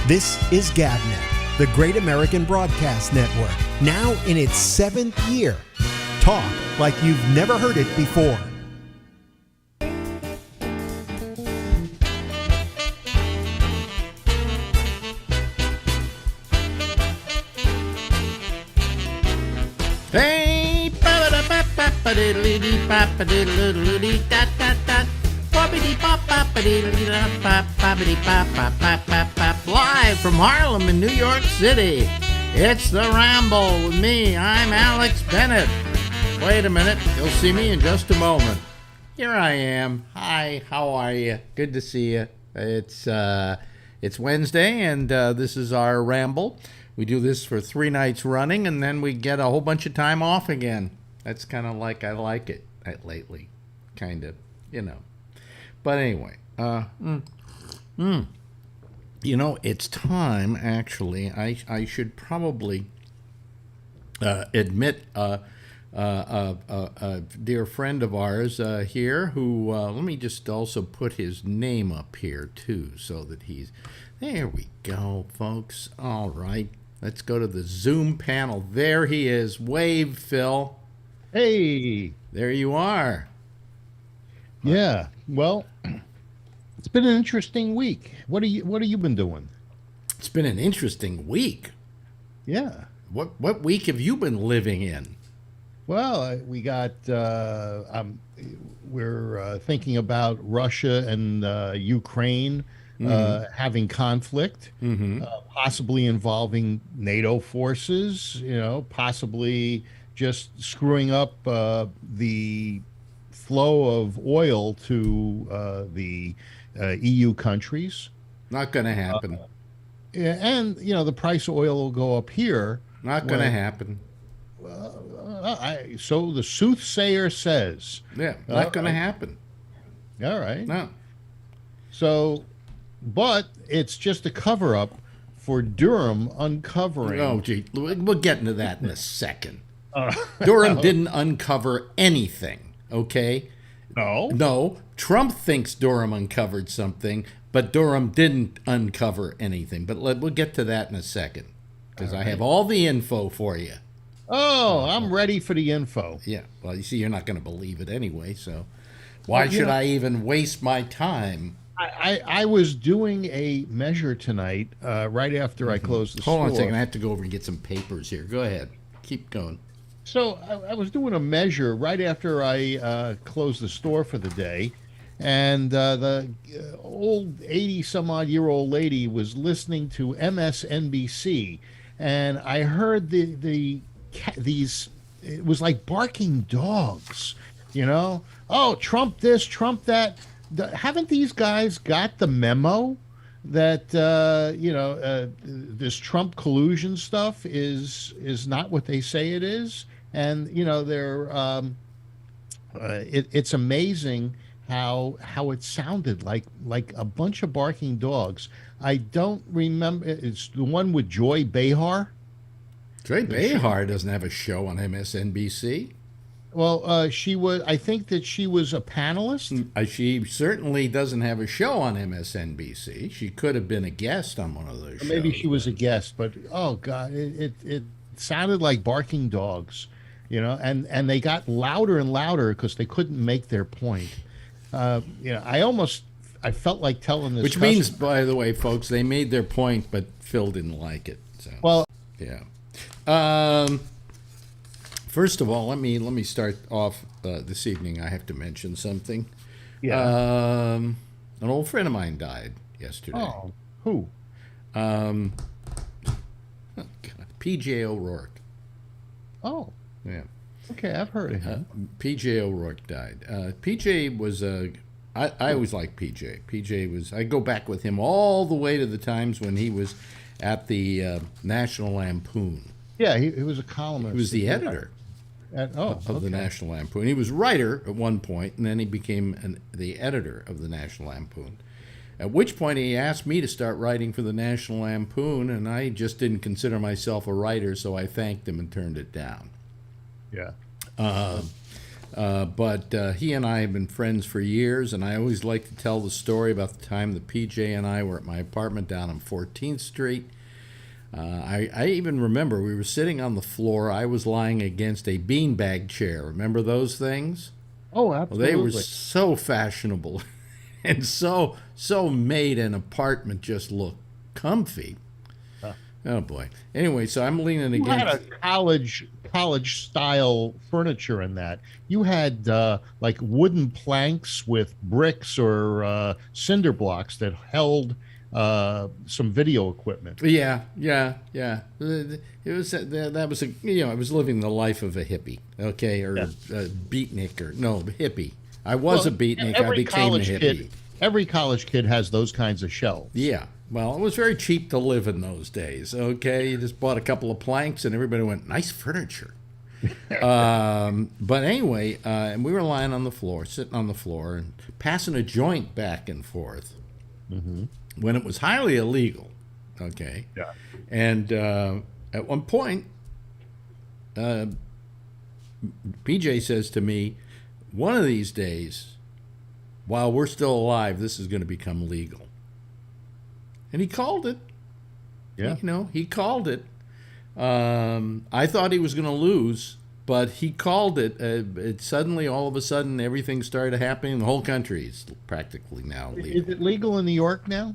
This is GabNet, the Great American Broadcast Network, now in its 7th year. Talk like you've never heard it before. Hey, live from Harlem in New York City, it's the Ramble with me. I'm Alex Bennett. Wait a minute, you'll see me in just a moment. Here I am. Hi, how are you? Good to see you. It's Wednesday, and this is our Ramble. We do this for 3 nights running, and then we get a whole bunch of time off again. That's kind of like I like it lately, kind of, you know. But anyway, you know, it's time, actually. I should probably admit a dear friend of ours here who, let me just also put his name up here, too, so that he's, there we go, folks. All right. Let's go to the Zoom panel. There he is. Wave, Phil. Hey. There you are. Yeah. Well, it's been an interesting week. What have you been doing? It's been an interesting week. Yeah. What week have you been living in? Well, we got we're thinking about Russia and Ukraine having conflict, possibly involving NATO forces, you know, possibly just screwing up the flow of oil to the EU countries. Not going to happen. And, you know, the price of oil will go up here. Not going to happen. So the soothsayer says. Yeah, not going to happen. All right. No. So, but it's just a cover-up for Durham uncovering. Oh, gee, we'll get into that in a second. Durham didn't uncover anything, okay? No. No, Trump thinks Durham uncovered something, but Durham didn't uncover anything. But we'll get to that in a second, because I have all the info for you. Oh, I'm ready for the info. Yeah, well, you see, you're not going to believe it anyway, so why should I even waste my time? I was doing a measure tonight, right after I closed the store. Hold on a second, I have to go over and get some papers here. Go ahead. Keep going. So I was doing a measure right after I closed the store for the day, and the old 80-some-odd-year-old lady was listening to MSNBC, and I heard these, it was like barking dogs, you know? Oh, Trump this, Trump that. Haven't these guys got the memo that, this Trump collusion stuff is not what they say it is? And, you know, it's amazing how it sounded like a bunch of barking dogs. I don't remember. It's the one with Joy Behar. Joy Behar doesn't have a show on MSNBC. Well, she was. I think that she was a panelist. She certainly doesn't have a show on MSNBC. She could have been a guest on one of those shows. Maybe she was a guest, but oh god, it sounded like barking dogs, you know. And they got louder and louder because they couldn't make their point. You know, I felt like telling this. Which means, by the way, folks, they made their point, but Phil didn't like it. So well, yeah. First of all, let me start off this evening. I have to mention something. Yeah. An old friend of mine died yesterday. Oh, who? Oh God, P.J. O'Rourke. Oh. Yeah. Okay, I've heard of him. P.J. O'Rourke died. P.J. was I always liked P.J. P.J. was, I go back with him all the way to the times when he was at the National Lampoon. Yeah, he was a columnist. He was the editor of the National Lampoon. He was writer at one point, and then he became the editor of the National Lampoon. At which point he asked me to start writing for the National Lampoon, and I just didn't consider myself a writer, so I thanked him and turned it down. Yeah. But he and I have been friends for years, and I always like to tell the story about the time that PJ and I were at my apartment down on 14th Street. I even remember we were sitting on the floor. I was lying against a beanbag chair. Remember those things? Oh, Well, absolutely. they were so fashionable and so made an apartment just look comfy. Oh boy. Anyway, so I'm leaning You had against. a college style furniture in that. You had like wooden planks with bricks or cinder blocks that held some video equipment. Yeah. It was that was I was living the life of a hippie, okay, or Yeah. a beatnik, or no hippie. I was a beatnik. I Every became a college hippie. kid, every college kid has those kinds of shelves. Yeah. Well, it was very cheap to live in those days. Okay, you just bought a couple of planks, and everybody went, "Nice furniture." But anyway, and we were lying on the floor, sitting on the floor, and passing a joint back and forth when it was highly illegal. Okay, Yeah. and at one point, PJ says to me, "One of these days, while we're still alive, this is going to become legal." And he called it. Yeah. He called it. I thought he was going to lose, but he called it. It suddenly, all of a sudden, everything started happening. The whole country is practically now legal. Is it legal in New York now?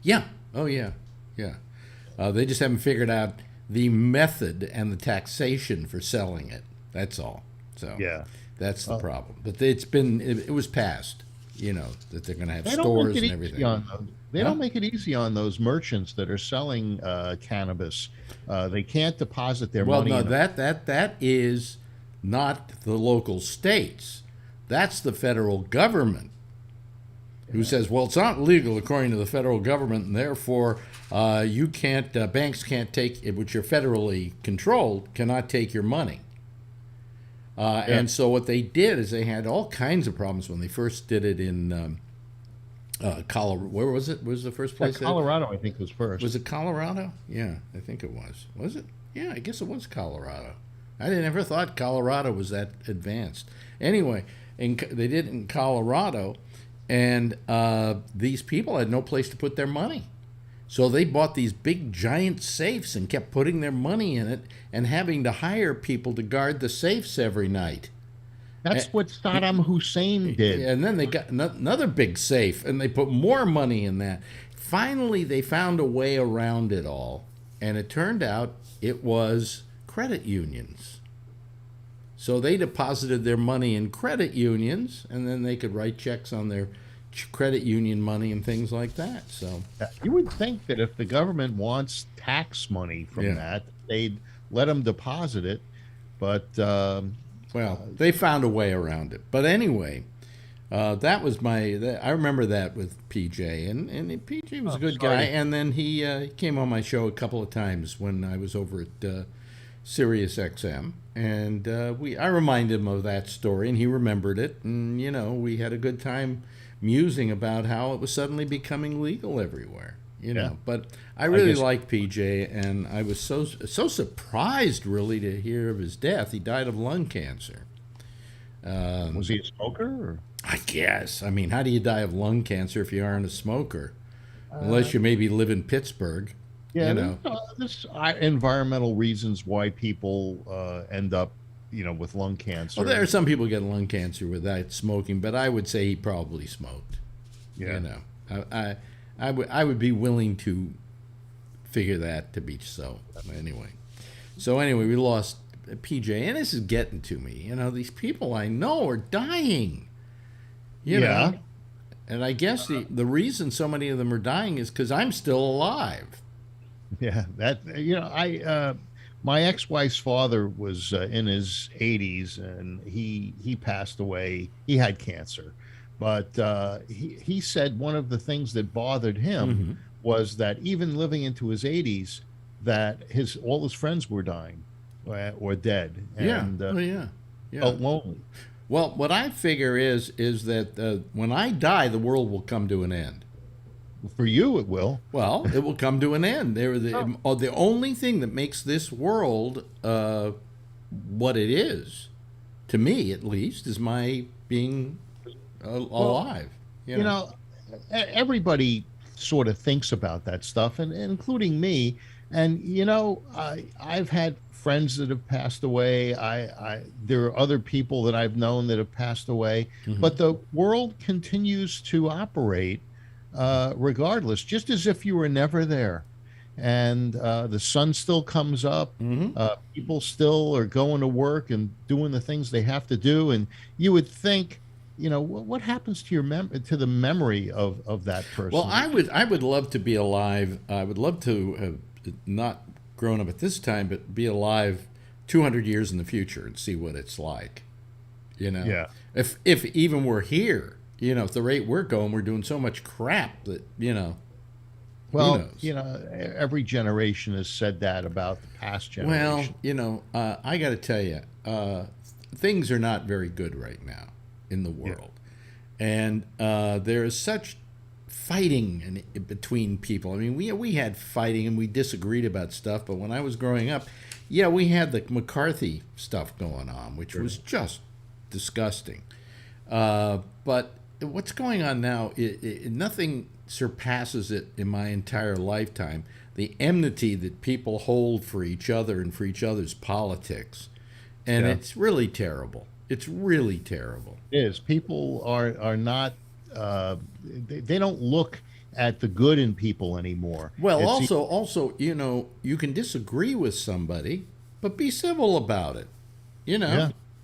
Yeah. Oh, yeah. Yeah. They just haven't figured out the method and the taxation for selling it. That's all. So Yeah. that's the problem. But it was passed. That they're going to have They don't stores make it and everything. easy on those. They Huh? don't make it easy on those merchants that are selling cannabis. They can't deposit their Well, money. no, in that is not the local states. That's the federal government who says, well, it's not legal according to the federal government, and therefore you can't, banks can't take, which are federally controlled, cannot take your money. And so what they did is they had all kinds of problems when they first did it in Colorado. Where was it? Was the first place? Colorado, I think, was first. Was it Colorado? Yeah, I think it was. Was it? Yeah, I guess it was Colorado. I never thought Colorado was that advanced. Anyway, they did it in Colorado, and these people had no place to put their money. So they bought these big giant safes and kept putting their money in it and having to hire people to guard the safes every night. That's what Saddam Hussein did. And then they got another big safe, and they put more money in that. Finally, they found a way around it all, and it turned out it was credit unions. So they deposited their money in credit unions, and then they could write checks on their credit union money and things like that. So You would think that if the government wants tax money from Yeah. that, they'd let them deposit it. But well, they found a way around it. But anyway, that was I remember that with PJ, and PJ was a good guy. And then he came on my show a couple of times when I was over at Sirius XM, and I reminded him of that story, and he remembered it, and we had a good time musing about how it was suddenly becoming legal everywhere. Yeah. But I really guess- like PJ, and I was so surprised really to hear of his death. He died of lung cancer. was he a smoker? Or? I guess. I mean, how do you die of lung cancer if you aren't a smoker? Unless you maybe live in Pittsburgh. Yeah, You there's environmental reasons why people end up, with lung cancer. Well, there are some people who get lung cancer without smoking, but I would say he probably smoked. Yeah. I would be willing to figure that to be so. Anyway, we lost PJ, and this is getting to me. These people I know are dying. You Yeah. know, and I guess the reason so many of them are dying is because I'm still alive. Yeah, my ex-wife's father was in his 80s, and he passed away. He had cancer, but he said one of the things that bothered him was that even living into his 80s, that all his friends were dying or dead, and felt lonely. Well, what I figure is that when I die, the world will come to an end. For you, it will. Well, it will come to an end. The only thing that makes this world what it is to me at least, is my being alive. You know, everybody sort of thinks about that stuff, and including me. And I've had friends that have passed away. There are other people that I've known that have passed away, but the world continues to operate regardless, just as if you were never there. And the sun still comes up. People still are going to work and doing the things they have to do. And you would think, what happens to to the memory of that person? Well, I would love to be alive. I would love to have not grown up at this time, but be alive 200 years in the future and see what it's like. Yeah. If even we're here, if the rate we're going, we're doing so much crap that Well, every generation has said that about the past generation. Well, I got to tell you, things are not very good right now in the world. And there is such fighting between people. I mean, we had fighting and we disagreed about stuff, but when I was growing up, we had the McCarthy stuff going on, which was just disgusting. But what's going on now, nothing surpasses it in my entire lifetime. The enmity that people hold for each other and for each other's politics. And it's really terrible. It's really terrible. It is. People are not, they don't look at the good in people anymore. Well, also, you can disagree with somebody, but be civil about it.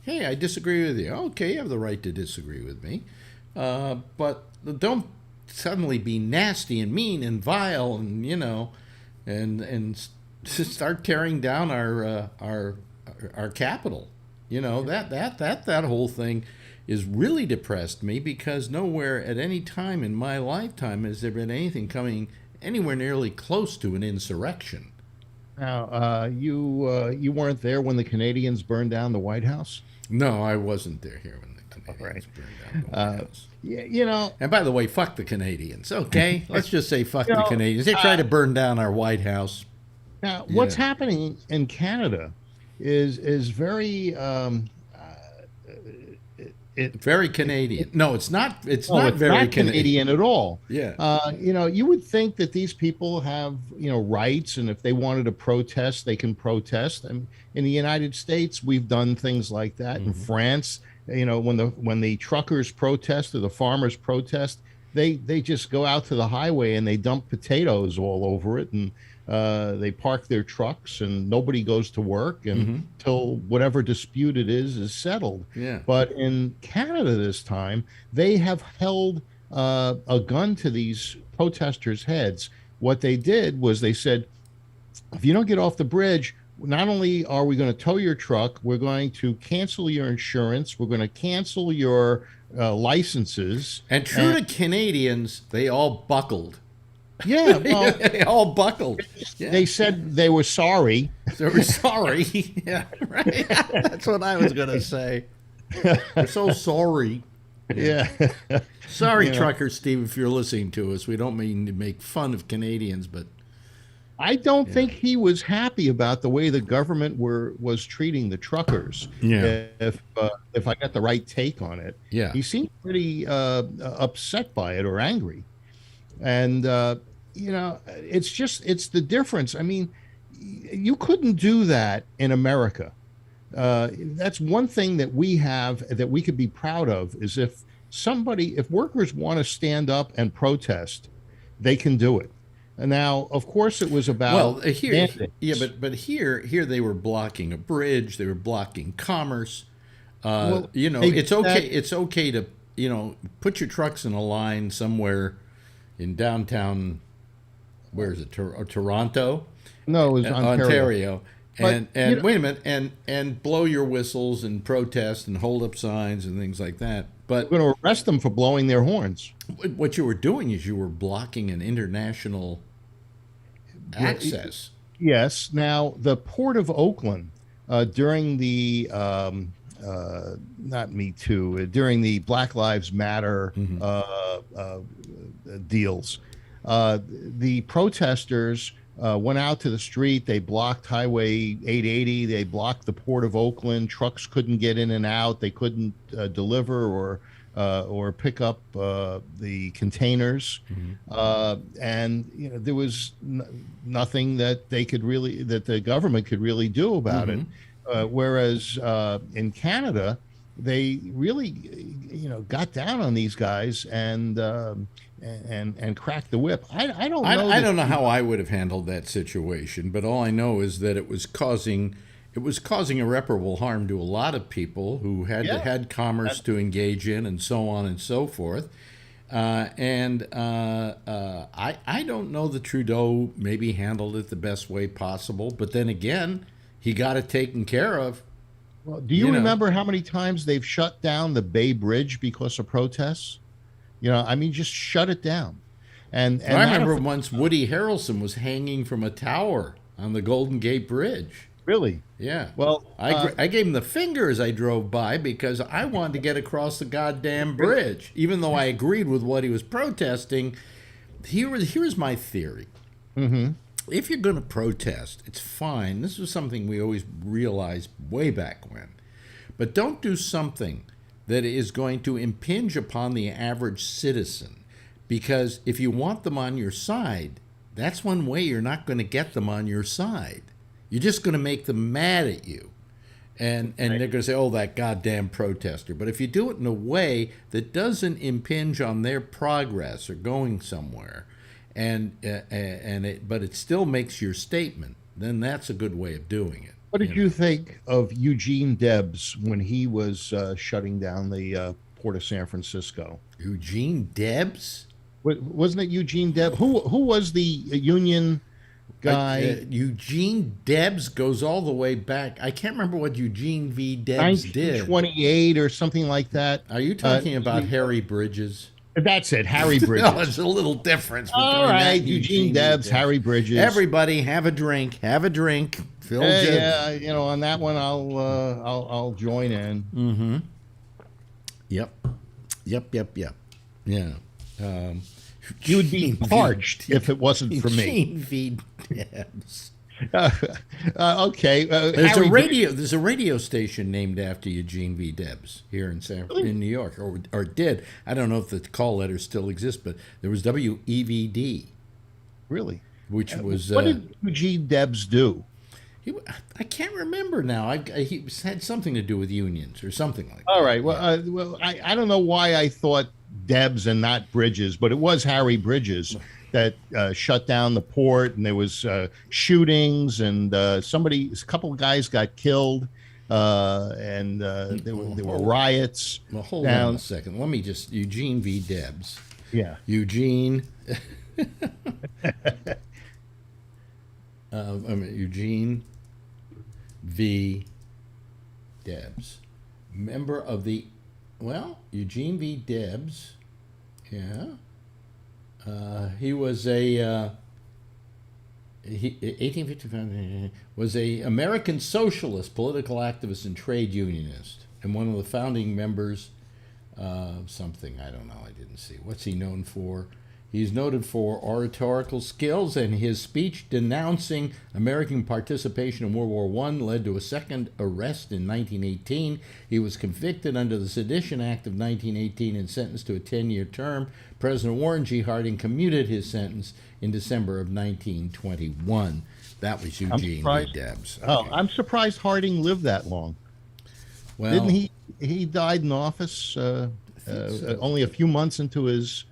Hey, I disagree with you. Okay, you have the right to disagree with me. But don't suddenly be nasty and mean and vile and and start tearing down our capital. That whole thing is really depressed me, because nowhere at any time in my lifetime has there been anything coming anywhere nearly close to an insurrection. Now, you weren't there when the Canadians burned down the White House? No, I wasn't there here when the Canadians burned down the White House. And by the way, fuck the Canadians. Okay, let's just say fuck the Canadians. They tried to burn down our White House. Now, what's happening in Canada is very very Canadian. No, it's not. It's not very Canadian at all. Yeah. You would think that these people have rights, and if they wanted to protest, they can protest. And in the United States, we've done things like that. In France, when the truckers protest or the farmers protest, they just go out to the highway and they dump potatoes all over it, and they park their trucks, and nobody goes to work until whatever dispute it is settled. Yeah. But in Canada this time, they have held a gun to these protesters' heads. What they did was they said, if you don't get off the bridge, not only are we going to tow your truck, we're going to cancel your insurance, we're going to cancel your licenses. And true to Canadians, they all buckled. Yeah, well, they all buckled. Yeah. They said they were sorry. They were sorry. Yeah, right. That's what I was going to say. We're so sorry. Yeah. Sorry, trucker Steve, if you're listening to us. We don't mean to make fun of Canadians, but I don't think he was happy about the way the government was treating the truckers. Yeah. If I got the right take on it. Yeah. He seemed pretty upset by it or angry. And, it's the difference. I mean, you couldn't do that in America. That's one thing that we have that we could be proud of, is if workers want to stand up and protest, they can do it. And now, of course, it was about here, but here they were blocking a bridge, they were blocking commerce. It's okay to put your trucks in a line somewhere in downtown, where is it, Toronto? No, it was Ontario. And wait a minute, and blow your whistles and protest and hold up signs and things like that. But we're going to arrest them for blowing their horns. What you were doing is you were blocking an international access. Yes. Now, the Port of Oakland, during the not Me Too, during the Black Lives Matter deals, the protesters went out to the street. They blocked Highway 880. They blocked the Port of Oakland. Trucks couldn't get in and out. They couldn't deliver or pick up the containers. And there was nothing that that the government could really do about it. Whereas in Canada, they really, got down on these guys and cracked the whip. I don't know. I don't know how I would have handled that situation, but all I know is that it was causing irreparable harm to a lot of people who had commerce to engage in, and so on and so forth. I don't know that Trudeau maybe handled it the best way possible, but then again, he got it taken care of. Well, do you remember how many times they've shut down the Bay Bridge because of protests? Just shut it down. And I remember once Woody Harrelson was hanging from a tower on the Golden Gate Bridge. Really? Yeah. Well, I gave him the finger as I drove by because I wanted to get across the goddamn bridge, even though I agreed with what he was protesting. Here's my theory. If you're going to protest, it's fine. This was something we always realized way back when. But don't do something that is going to impinge upon the average citizen. Because if you want them on your side, that's one way you're not going to get them on your side. You're just going to make them mad at you. And they're going to say, oh, that goddamn protester. But if you do it in a way that doesn't impinge on their progress or going somewhere, but it still makes your statement, then that's a good way of doing it. What did you think of Eugene Debs when he was shutting down the Port of San Francisco? Eugene Debs? Wasn't it Eugene Debs? Who was the union guy? Eugene Debs goes all the way back. I can't remember what Eugene V. Debs did. 1928 or something like that. Are you talking about Harry Bridges? That's it, Harry Bridges. No, there's a little difference between all right, that Eugene Debs, Harry Bridges. Everybody, have a drink. Have a drink. Phil yeah, on that one, I'll join in. Yep. Yeah. You would be parched if it wasn't for me. Eugene V. Debs. Okay. There's a radio station named after Eugene V. Debs here in New York, or did. I don't know if the call letters still exist, but there was WEVD. Really? Which was what did Eugene Debs do? I can't remember now. He had something to do with unions or something like that. All right. Well, I don't know why I thought Debs and not Bridges, but it was Harry Bridges that shut down the port, and there was shootings, and a couple of guys got killed, and there were riots. Well, hold on a second. Let me just Eugene V. Debs. Yeah. Eugene. Eugene V. Debs, member of the, Eugene V. Debs, yeah. He was 1855, was a American socialist, political activist, and trade unionist, and one of the founding members of something, I don't know, I didn't see. What's he known for? He's noted for oratorical skills, and his speech denouncing American participation in World War I led to a second arrest in 1918. He was convicted under the Sedition Act of 1918 and sentenced to a 10-year term. President Warren G. Harding commuted his sentence in December of 1921. That was Eugene V. Debs. Okay. Oh, I'm surprised Harding lived that long. Well, didn't he died in office only a few months into his...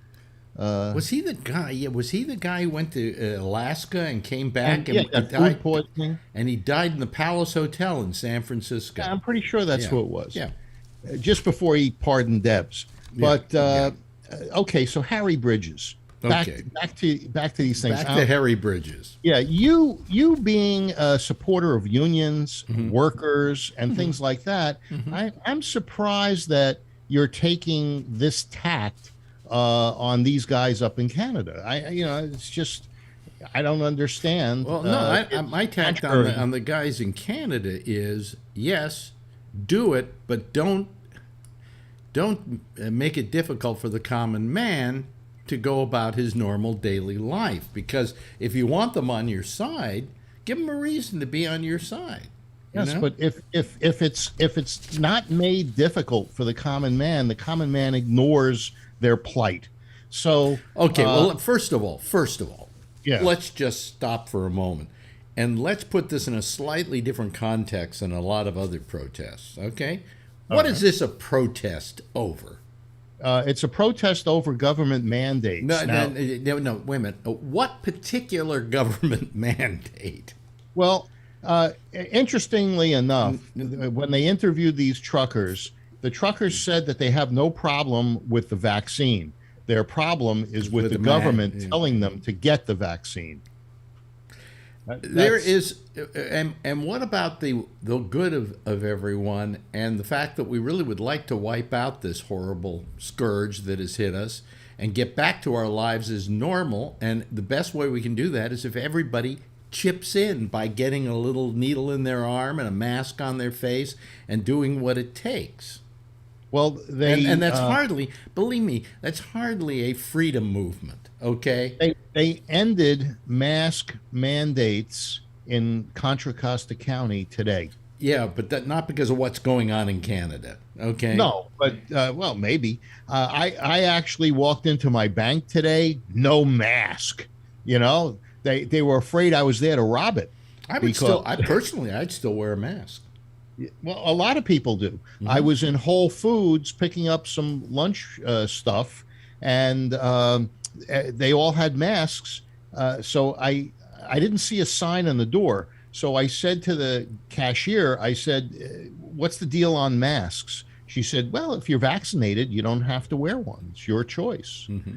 was he the guy? Yeah, was he the guy who went to Alaska and came back and died? Food poisoning. And he died in the Palace Hotel in San Francisco. Yeah, I'm pretty sure that's who it was. Yeah, just before he pardoned Debs. But okay, so Harry Bridges. Back to these things. Back to Harry Bridges. Yeah, you being a supporter of unions, workers, and things like that, I'm surprised that you're taking this tact on these guys up in Canada. It's just, I don't understand. Well, no, my tact on the guys in Canada is, yes, do it, but don't make it difficult for the common man to go about his normal daily life. Because if you want them on your side, give them a reason to be on your side. Yes, but if it's not made difficult for the common man ignores their plight. So okay, well, first of all, yeah, let's just stop for a moment, and let's put this in a slightly different context than a lot of other protests. Okay, what is this a protest over? It's a protest over government mandates. No, wait a minute. What particular government mandate? Well, interestingly enough, when they interviewed these truckers, the truckers said that they have no problem with the vaccine. Their problem is with the government telling them to get the vaccine. There is, and what about the good of everyone, and the fact that we really would like to wipe out this horrible scourge that has hit us and get back to our lives as normal? And the best way we can do that is if everybody chips in by getting a little needle in their arm and a mask on their face and doing what it takes. Well, and that's hardly, believe me, that's hardly a freedom movement. Okay, they ended mask mandates in Contra Costa County today. Yeah, but that not because of what's going on in Canada. Okay. No, but well, maybe. I actually walked into my bank today, no mask. You know, they were afraid I was there to rob it. I'd still wear a mask. Well, a lot of people do. Mm-hmm. I was in Whole Foods picking up some lunch stuff, and they all had masks. So I didn't see a sign on the door. So I said to the cashier, I said, "What's the deal on masks?" She said, "Well, if you're vaccinated, you don't have to wear one. It's your choice." Mm-hmm.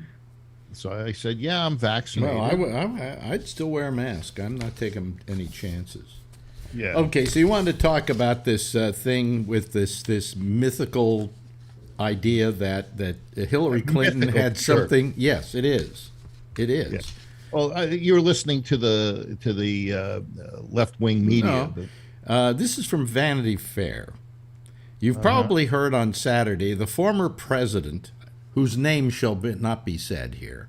So I said, "Yeah, I'm vaccinated." Well, I'd still wear a mask. I'm not taking any chances. Yeah. Okay, so you wanted to talk about this thing with this mythical idea that Hillary Clinton had something. Sure. Yes, it is. It is. Yeah. Well, you're listening to the left-wing media. No. This is from Vanity Fair. You've probably heard on Saturday the former president, whose name shall not be said here,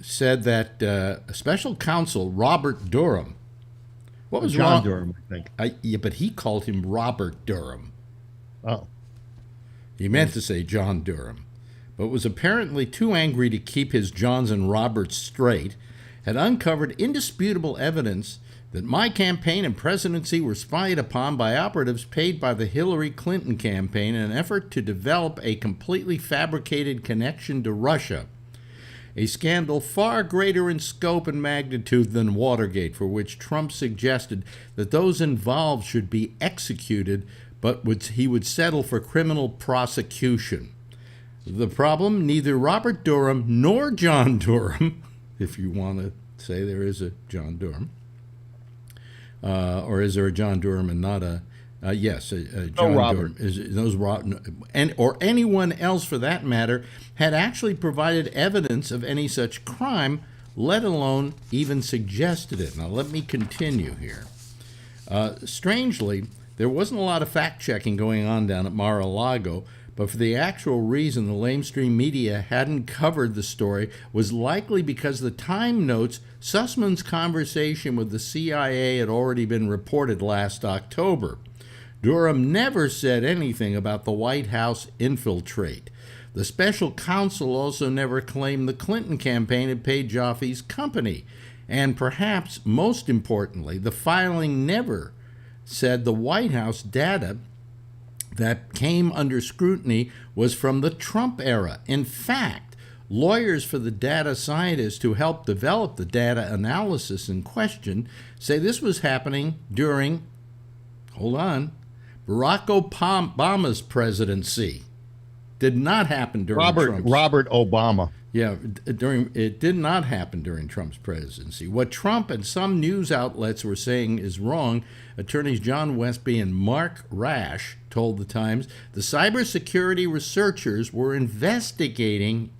said that special counsel Robert Durham. What was John wrong? Durham, I think. Yeah, but he called him Robert Durham. Oh. He meant to say John Durham, but was apparently too angry to keep his Johns and Roberts straight, had uncovered indisputable evidence that my campaign and presidency were spied upon by operatives paid by the Hillary Clinton campaign in an effort to develop a completely fabricated connection to Russia. A scandal far greater in scope and magnitude than Watergate, for which Trump suggested that those involved should be executed, but he would settle for criminal prosecution. The problem, neither Robert Durham nor John Durham, if you want to say there is a John Durham, or is there a John Durham and not a John Durham, or anyone else for that matter, had actually provided evidence of any such crime, let alone even suggested it. Now let me continue here. Strangely, there wasn't a lot of fact-checking going on down at Mar-a-Lago, but for the actual reason the lamestream media hadn't covered the story was likely because the Time notes Sussman's conversation with the CIA had already been reported last October. Durham never said anything about the White House infiltrate. The special counsel also never claimed the Clinton campaign had paid Joffe's company. And perhaps most importantly, the filing never said the White House data that came under scrutiny was from the Trump era. In fact, lawyers for the data scientists who helped develop the data analysis in question say this was happening during, Barack Obama's presidency. Did not happen during Robert Obama. Yeah, it did not happen during Trump's presidency. What Trump and some news outlets were saying is wrong. Attorneys John Westby and Mark Rash told the Times the cybersecurity researchers were investigating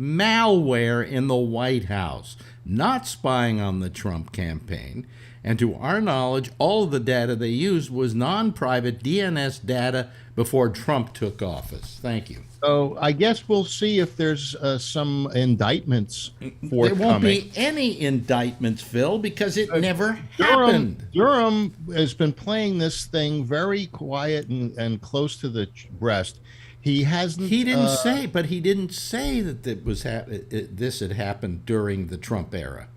malware in the White House, not spying on the Trump campaign. And to our knowledge, all of the data they used was non-private DNS data before Trump took office. Thank you. So I guess we'll see if there's some indictments forthcoming. There won't be any indictments, Phil, because it never happened. Durham has been playing this thing very quiet and close to the breast. He hasn't. He didn't say, but he didn't say that this had happened during the Trump era.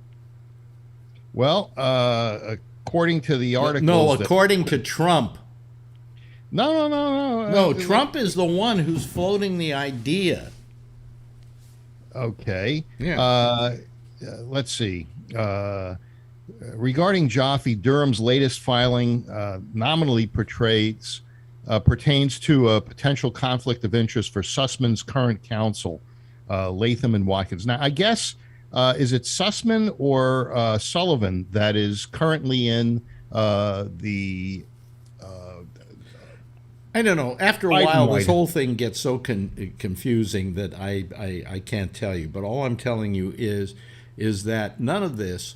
Well, according to the article. No, according to Trump. No. No, Trump is the one who's floating the idea. Okay. Yeah. Let's see. Regarding Jaffe, Durham's latest filing nominally pertains to a potential conflict of interest for Sussman's current counsel, Latham and Watkins. Now, I guess, is it Sussman or Sullivan that is currently in the... I don't know. After a while, this whole thing gets so confusing that I can't tell you. But all I'm telling you is that none of this,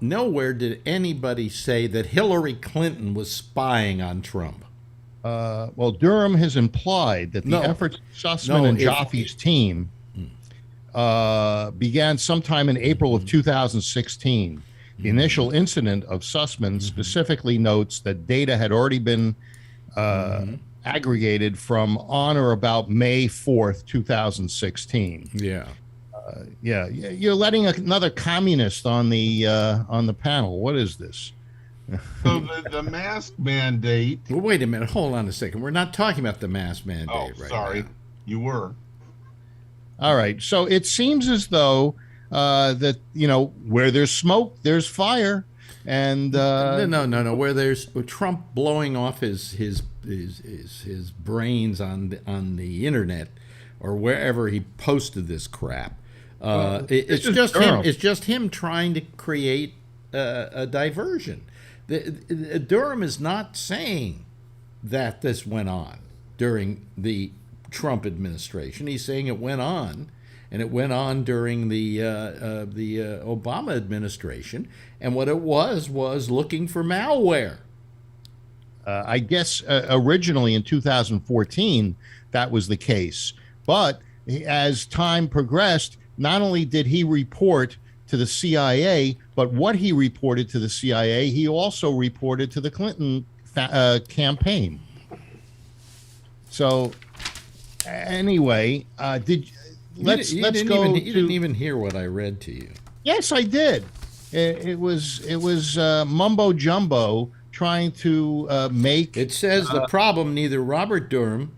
nowhere did anybody say that Hillary Clinton was spying on Trump. Well, Durham has implied that the efforts of Sussman and Jaffe's team began sometime in April of 2016. The initial incident of Sussman specifically notes that data had already been aggregated from on or about May 4th, 2016. Yeah. You're letting another communist on the panel. What is this? So the mask mandate. Well, wait a minute. Hold on a second. We're not talking about the mask mandate right sorry. now. You were. All right. So it seems as though that, where there's smoke, there's fire. And no. Where there's Trump blowing off his brains on the internet or wherever he posted this crap. It's just him. It's just him trying to create a diversion. Durham is not saying that this went on during the Trump administration. He's saying it went on. And it went on during the Obama administration, and what it was looking for malware. I guess originally in 2014 that was the case, but as time progressed, not only did he report to the CIA, but what he reported to the CIA, he also reported to the Clinton campaign. So, anyway, Let's go. You didn't even hear what I read to you. Yes, I did. It was mumbo jumbo trying to make. It says the problem neither Robert Durham,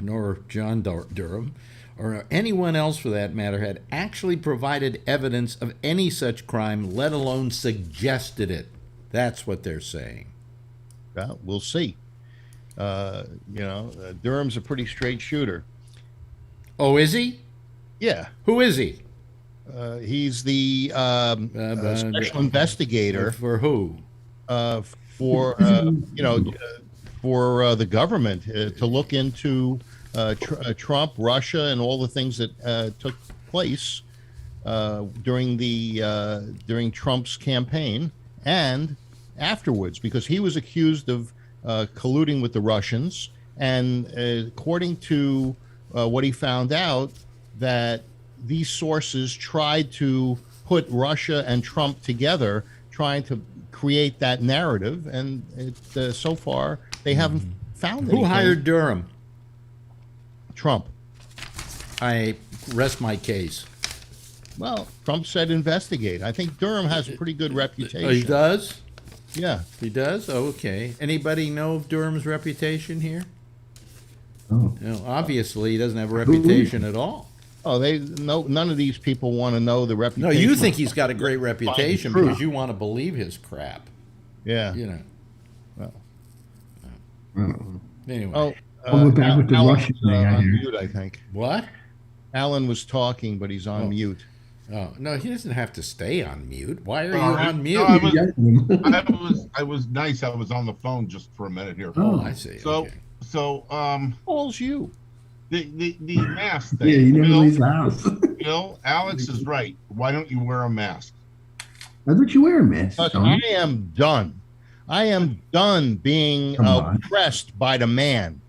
nor John Durham, or anyone else for that matter had actually provided evidence of any such crime, let alone suggested it. That's what they're saying. Well, we'll see. Durham's a pretty straight shooter. Oh, is he? Yeah. Who is he? He's the special investigator. For who? For the government to look into Trump, Russia, and all the things that took place during Trump's campaign and afterwards, because he was accused of colluding with the Russians, and according to what he found out, that these sources tried to put Russia and Trump together, trying to create that narrative, and so far they haven't found anything. Who hired Durham? Trump. I rest my case. Well, Trump said investigate. I think Durham has a pretty good reputation. He does? Yeah. He does? Oh, okay. Anybody know of Durham's reputation here? Oh. No, obviously, he doesn't have a reputation at all. Oh, none of these people want to know the reputation. No, you think he's got a great reputation because you want to believe his crap. Yeah. Well. Oh. Anyway. We're back with the Alan, Russian thing, I on hear. mute, I think. What? Alan was talking, but he's on mute. Oh, no, he doesn't have to stay on mute. Why are you All right. on mute? No, I was nice. I was on the phone just for a minute here. Oh, I see. So, okay. All's you. the mask thing. Yeah, he never Bill, leaves the house. Bill, Alex is right. Why don't you wear a mask? I thought you wear a mask, But Tony. I am done. I am done being Come on. oppressed by the man.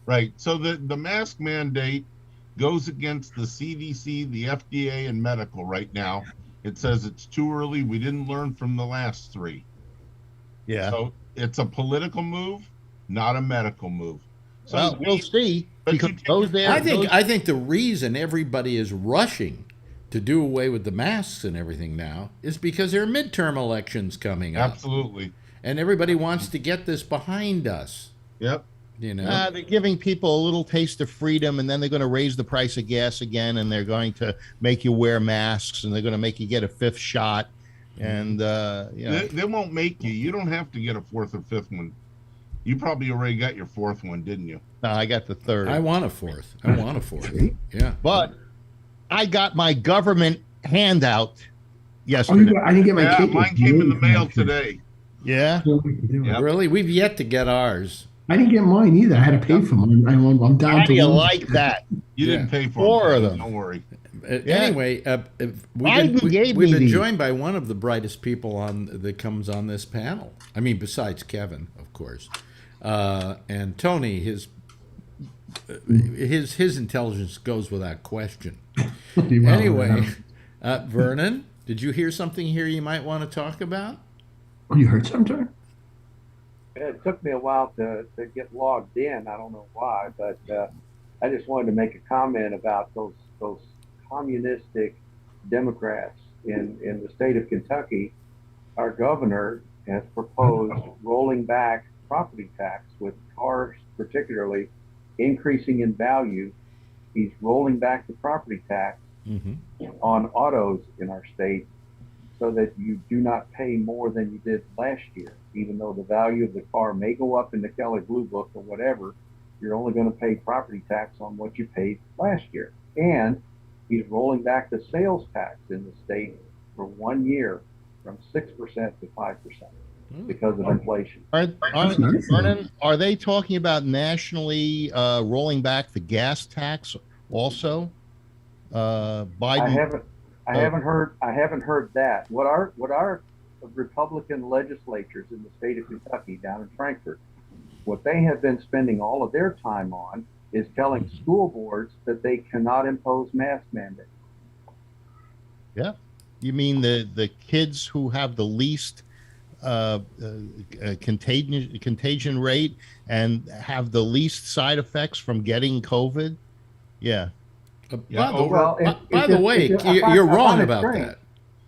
Right. So the mask mandate goes against the CDC, the FDA, and medical right now. It says it's too early. We didn't learn from the last three. Yeah. So it's a political move, not a medical move. So Well, we'll see. but Because you take- those there, I think the reason everybody is rushing to do away with the masks and everything now is because there are midterm elections coming up, absolutely. and everybody wants to get this behind us. Yep. You know, they're giving people a little taste of freedom, and then they're going to raise the price of gas again, and they're going to make you wear masks, and they're going to make you get a fifth shot, and They won't make you. You don't have to get a fourth or fifth one. You probably already got your fourth one, didn't you? no, I got the third. I want a fourth. I want a fourth. Yeah. But I got my government handout Oh, yesterday. I didn't get my Yeah, cake. mine came in the mail today. Yeah. Yep. Really, we've yet to get ours. I didn't get mine either. I had to pay for mine. I'm down How to do you one. like that? You Yeah. didn't pay for Four of them. them. Don't worry. Anyway, Biden gave we've me been these. joined by one of the brightest people that comes on this panel. I mean, besides Kevin, of course, and Tony. His intelligence goes without question. Anyway, Vernon, did you hear something here you might want to talk about? Oh, you heard something? It took me a while to get logged in. I don't know why, but I just wanted to make a comment about those communistic Democrats in the state of Kentucky. Our governor has proposed rolling back property tax, with cars particularly increasing in value. He's rolling back the property tax on autos in our state, so that you do not pay more than you did last year. Even though the value of the car may go up in the Kelley Blue Book or whatever, you're only going to pay property tax on what you paid last year. And he's rolling back the sales tax in the state for 1 year from 6% to 5% because of inflation. Vernon, are they talking about nationally rolling back the gas tax also? Biden. I haven't heard that. What our Republican legislatures in the state of Kentucky down in Frankfort, what they have been spending all of their time on is telling school boards that they cannot impose mask mandates. Yeah. You mean the kids who have the least contagion rate and have the least side effects from getting COVID? Yeah. Yeah, By the way, you're wrong about that.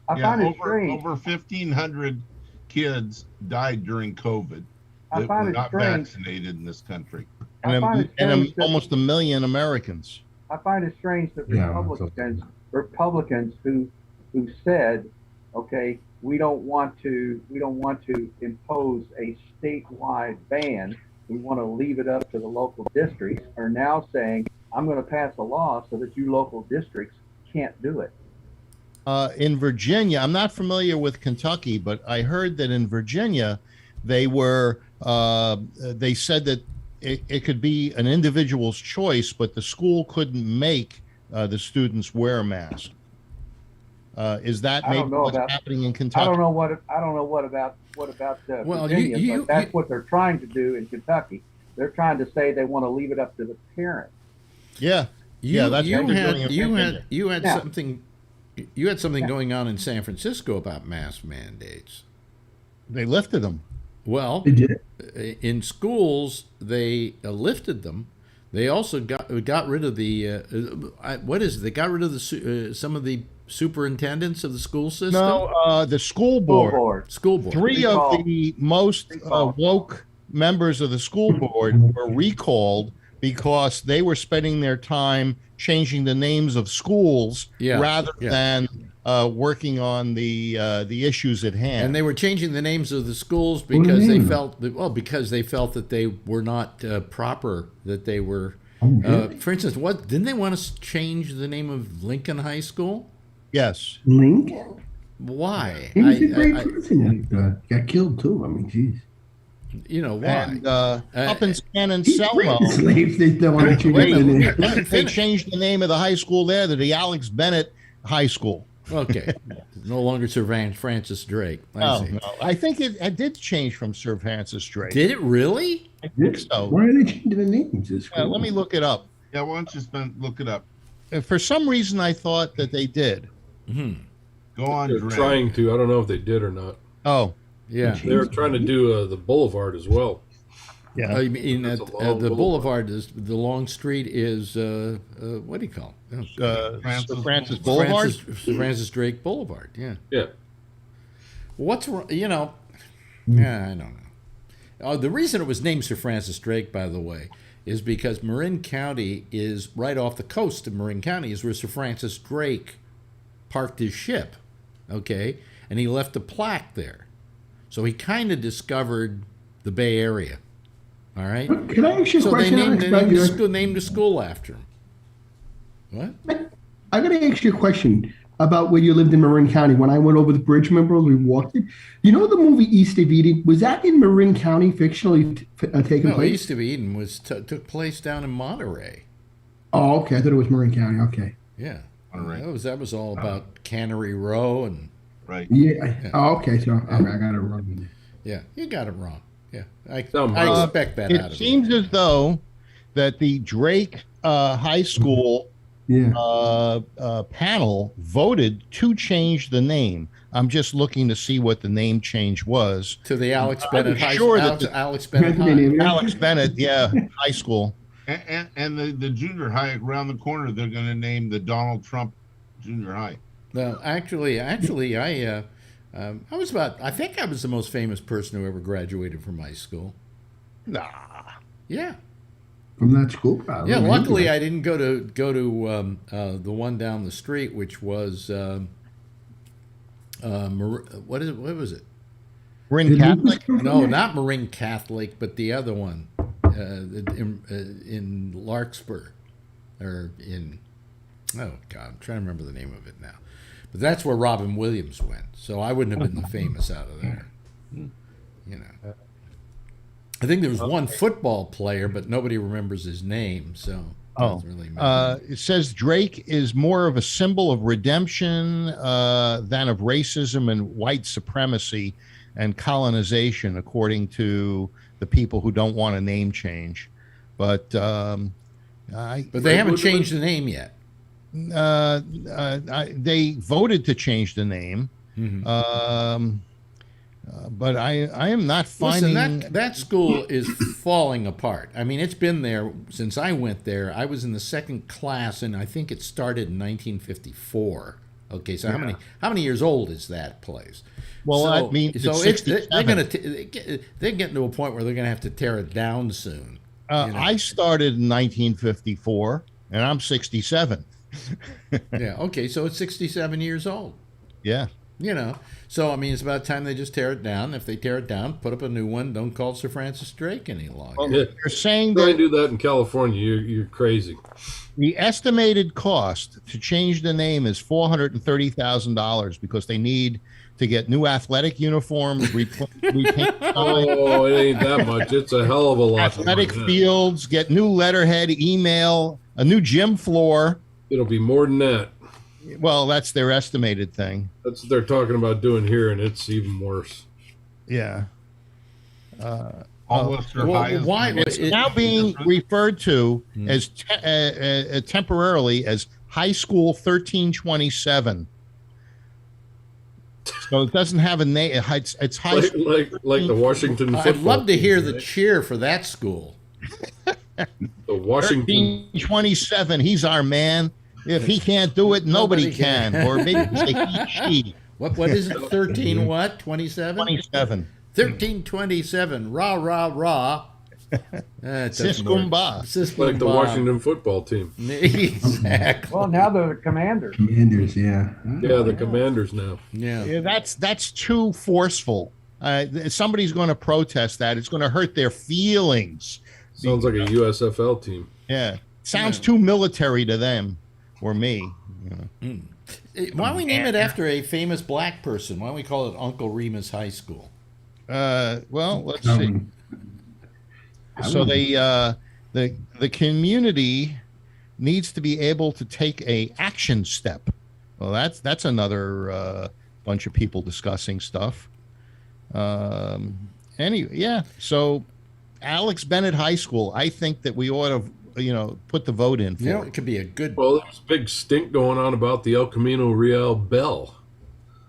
I find it strange. Over 1,500 kids died during COVID I that find were it not strange. vaccinated in this country. And almost 1 million Americans. I find it strange that Yeah, Republicans who said, okay, we don't want to impose a statewide ban. We want to leave it up to the local districts, are now saying, I'm going to pass a law so that you local districts can't do it. In Virginia, I'm not familiar with Kentucky, but I heard that in Virginia, they said that it could be an individual's choice, but the school couldn't make the students wear a mask. Is that maybe what's happening in Kentucky? I don't know what about Well, Virginia, but that's what they're trying to do in Kentucky. They're trying to say they want to leave it up to the parents. Yeah. That's what they're doing in Virginia. You had something going on in San Francisco about mask mandates. They lifted them. Well, They did. in schools they lifted them. They also got rid of the They got rid of the some of the superintendents of the school system. No, the school board. School board. Three of the most woke members of the school board were recalled because they were spending their time changing the names of schools rather than working on the issues at hand. And they were changing the names of the schools because they felt that they were not proper. That they were, for instance, didn't they want to change the name of Lincoln High School? Yes. Link? Why? He was a great person. Got killed too. I mean, geez. You know why? And up in San He freed Anselmo, the slaves. They don't want to Wait a change minute. the name. they changed the name of the high school there to the Alex Bennett High School. Okay. No longer Sir Francis Drake. I Oh, see. no. I think it did change from Sir Francis Drake. Did it really? I think so. Why are they changing the names? It's cool. Let me look it up. Yeah, why don't you look it up? For some reason, I thought that they did. Go on, They're Dre. trying to. I don't know if they did or not. Oh, Yeah. They're trying to do the Boulevard as well. yeah. I mean, That's at, a long the boulevard. boulevard is the long street is what do you call it? Sir Francis Boulevard. Francis Drake Boulevard. Yeah. Yeah. What's wrong? Yeah, I don't know. The reason it was named Sir Francis Drake, by the way, is because Marin County is right off the coast of Marin County, is where Sir Francis Drake parked his ship. Okay, and he left a plaque there, so he kind of discovered the Bay Area. All right. Can I ask you a So they question? named, Alex, about your- named the school after him. What? I got to ask you a question about where you lived in Marin County. When I went over the bridge, remember we walked it? You know the movie East of Eden? Was that in Marin County, fictionally taking No, place? East of Eden took place down in Monterey. Oh, okay. I thought it was Marin County. Okay. Yeah. Monterey. That was all about Cannery Row and Right. Yeah. Oh, okay. So okay, I got it wrong. yeah, you got it wrong. Yeah, I Somehow. expect that out It of seems as though that the Drake High School Yeah. panel voted to change the name. I'm just looking to see what the name change was. to the Alex Bennett High sure School. that Alex Bennett High. Alex Bennett, yeah, high school. And the junior high around the corner, they're going to name the Donald Trump Junior High. No, actually, I was I think I was the most famous person who ever graduated from high school. Nah. Yeah. From that school, probably. Yeah, luckily I didn't go to the one down the street, which was what is it? What was it? Marin Catholic? No, not Marin Catholic, but the other one in Larkspur, or in oh God, I'm trying to remember the name of it now. But that's where Robin Williams went, so I wouldn't have been the famous out of there. You know. I think there was one football player, but nobody remembers his name, so it doesn't really matter. It says Drake is more of a symbol of redemption than of racism and white supremacy and colonization, according to the people who don't want a name change. But But they haven't changed the name yet. they voted to change the name. But I am not finding. Listen, that school is falling apart. I mean, it's been there since I went there. I was in the second class, and I think it started in 1954. Okay, so how many years old is that place? Well, so, I mean, it's they're 67. they're getting to a point where they're gonna have to tear it down soon. I started in 1954, and I'm 67. Yeah. Okay, so it's 67 years old. Yeah. You know, so I mean, it's about time they just tear it down. If they tear it down, put up a new one. Don't call it Sir Francis Drake any longer. Well, Yeah. You're saying Try that and do that in California. You're crazy. the estimated cost to change the name is $430,000 because they need to get new athletic uniforms, repaint signs, Oh, it ain't that much. It's a hell of a lot. athletic more than that. fields, get new letterhead, email, a new gym floor. It'll be more than that. Well, that's their estimated thing. That's what they're talking about doing here, and it's even worse. Yeah. Hollister Well, High is why- gonna It's be now being different. referred to as temporarily as High School 1327. So it doesn't have a name. It's high Like, school. like the Washington football. I'd love to hear team, the right? cheer for that school. The Washington. 1327. He's our man. If he can't do it, nobody Nobody can. can. Or maybe we say he, she. What is it? 13 what? 27? 27. 1327. Rah rah rah. Siskumba. Like the Washington football team. Exactly. Well, now they're the Commanders. Commanders, yeah. Yeah, the Commanders now. Yeah. Yeah, that's too forceful. Somebody's going to protest that. It's going to hurt their feelings. Sounds like a USFL team. Yeah. Sounds too military to them or me. You know. Why don't we name it after a famous black person? Why don't we call it Uncle Remus High School? Well, let's see. So the community needs to be able to take a action step. Well, that's another bunch of people discussing stuff. Yeah. So Alex Bennett High School, I think that we ought to, put the vote in for. You know, it could be a good. Well, there's a big stink going on about the El Camino Real bell.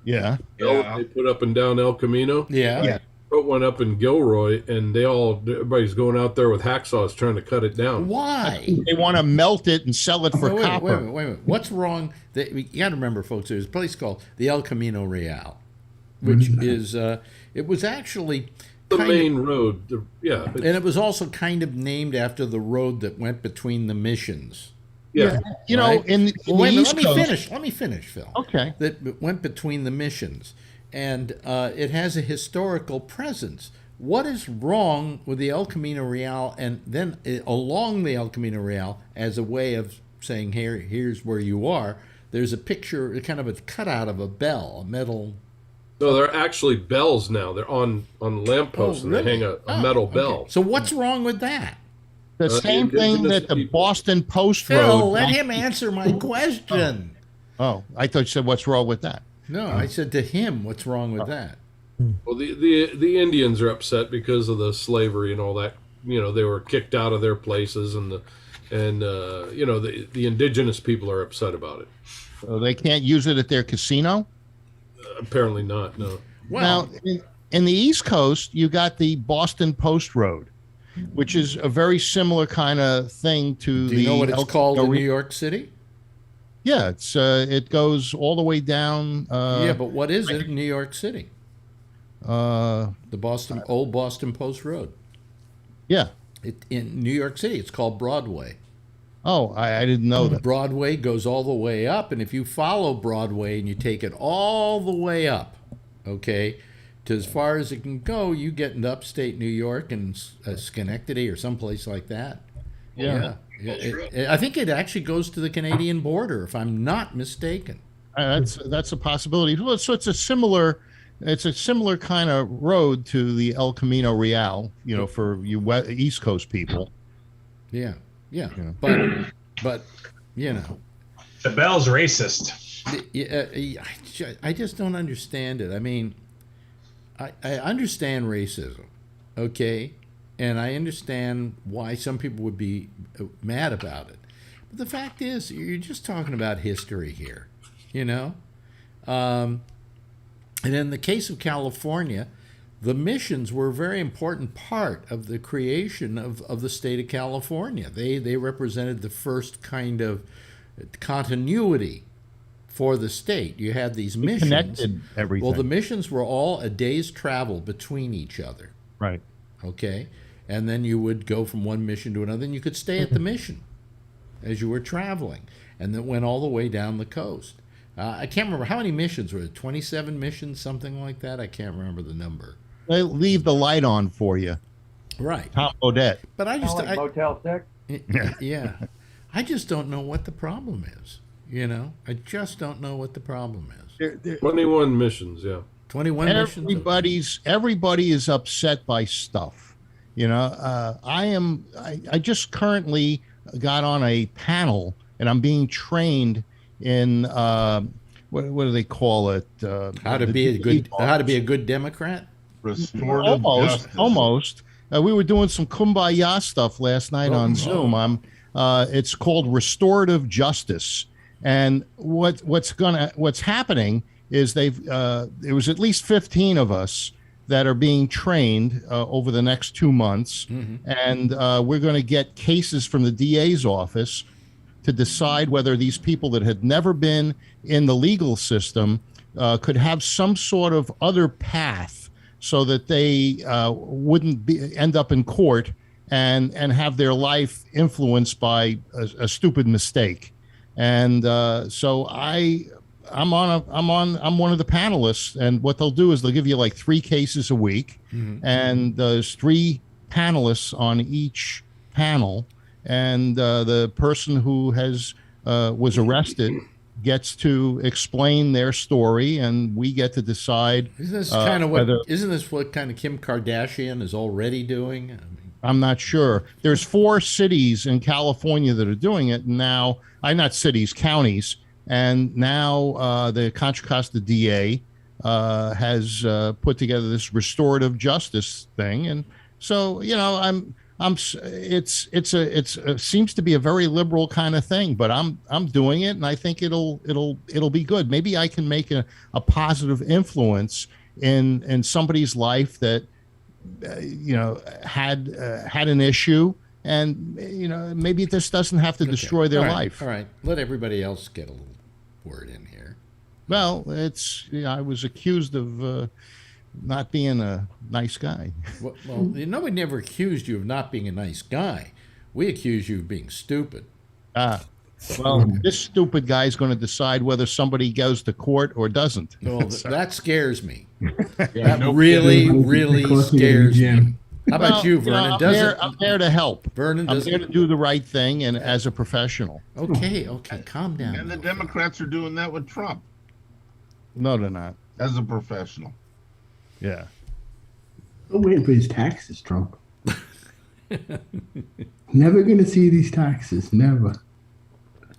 Yeah. Bell they put up and down El Camino. Yeah. Yeah. Put one up in Gilroy, and everybody's going out there with hacksaws trying to cut it down. Why? They want to melt it and sell it for wait, copper. Wait a minute. What's wrong? You got to remember, folks, there's a place called the El Camino Real, which is, it was actually The main road. and it was also kind of named after the road that went between the missions. Yeah. You know, Right? in Well, the wait a minute, East let me Coast. finish. Let me finish, Phil. Okay. That went between the missions, and it has a historical presence. What is wrong with the El Camino Real, and then along the El Camino Real, as a way of saying, here's where you are? There's a picture, kind of a cutout of a bell, a metal. No, they're actually bells now. They're on lampposts, and they hang a metal bell. Okay. So what's wrong with that? The same thing indigenous that the people. Boston Post Phil, Road. let him answer my question. Oh, I thought you said, what's wrong with that? No, I said to him, what's wrong with that? Well, the Indians are upset because of the slavery and all that. You know, they were kicked out of their places, and the indigenous people are upset about it. So they can't use it at their casino? Apparently not. No. Well, Now, in the East Coast, you got the Boston Post Road, which is a very similar kind of thing to do you know what it's called in Camino New York City? Yeah, it goes all the way down. Yeah, but what is it in New York City? Uh, The old Boston Post Road. yeah. In New York City, it's called Broadway. Oh, I didn't know that. Broadway goes all the way up, and if you follow Broadway and you take it all the way up, okay, to as far as it can go, you get into upstate New York and Schenectady or someplace like that. Yeah. I think it actually goes to the Canadian border, if I'm not mistaken. That's a possibility. Well, so it's a similar kind of road to the El Camino Real, for you East Coast people. Yeah. Yeah. But The bell's racist. I just don't understand it. I mean, I understand racism, okay, and I understand why some people would be mad about it. But the fact is, you're just talking about history here, And in the case of California, the missions were a very important part of the creation of the state of California. They represented the first kind of continuity for the state. You had these missions. Connected everything. Well, the missions were all a day's travel between each other, Right. okay? And then you would go from one mission to another, and you could stay at the mission as you were traveling. And that went all the way down the coast. I can't remember, how many missions were there? 27 missions, something like that? I can't remember the number. They leave the light on for you. Right. Tom Bodette. But I just, Like Motel 6? yeah. I just don't know what the problem is. I just don't know what the problem is. 21 missions. Yeah. 21 missions. Everybody is upset by stuff. I just currently got on a panel, and I'm being trained in what do they call it? How to be a good Democrat? Restorative justice. Almost. We were doing some kumbaya stuff last night on Zoom. It's called restorative justice, and what's happening is there was at least 15 of us that are being trained over the next 2 months, and we're going to get cases from the DA's office to decide whether these people that had never been in the legal system could have some sort of other path, so that they wouldn't end up in court and have their life influenced by a stupid mistake. And so I'm one of the panelists, and what they'll do is they'll give you like 3 cases a week, and there's 3 panelists on each panel, and the person who was arrested gets to explain their story, and we get to decide. Isn't this what kind of Kim Kardashian is already doing? I mean, I'm not sure. There's 4 cities in California that are doing it now. Not cities, counties. And now the Contra Costa DA has put together this restorative justice thing. And so, it seems to be a very liberal kind of thing, but I'm doing it, and I think it'll be good. Maybe I can make a positive influence in somebody's life that had an issue, and maybe this doesn't have to destroy their life. All right, let everybody else get a little word in here. Well, I was accused of not being a nice guy. Well, nobody never accused you of not being a nice guy. We accuse you of being stupid. Well, this stupid guy is going to decide whether somebody goes to court or doesn't. Well, that scares me. That really scares me. How about you, Vernon? I'm there to help. Vernon, I'm there to do the right thing, and as a professional. Okay, calm down. And the Democrats are doing that with Trump. No, they're not. As a professional. Yeah. I'm waiting for his taxes, Trump. Never going to see these taxes. Never.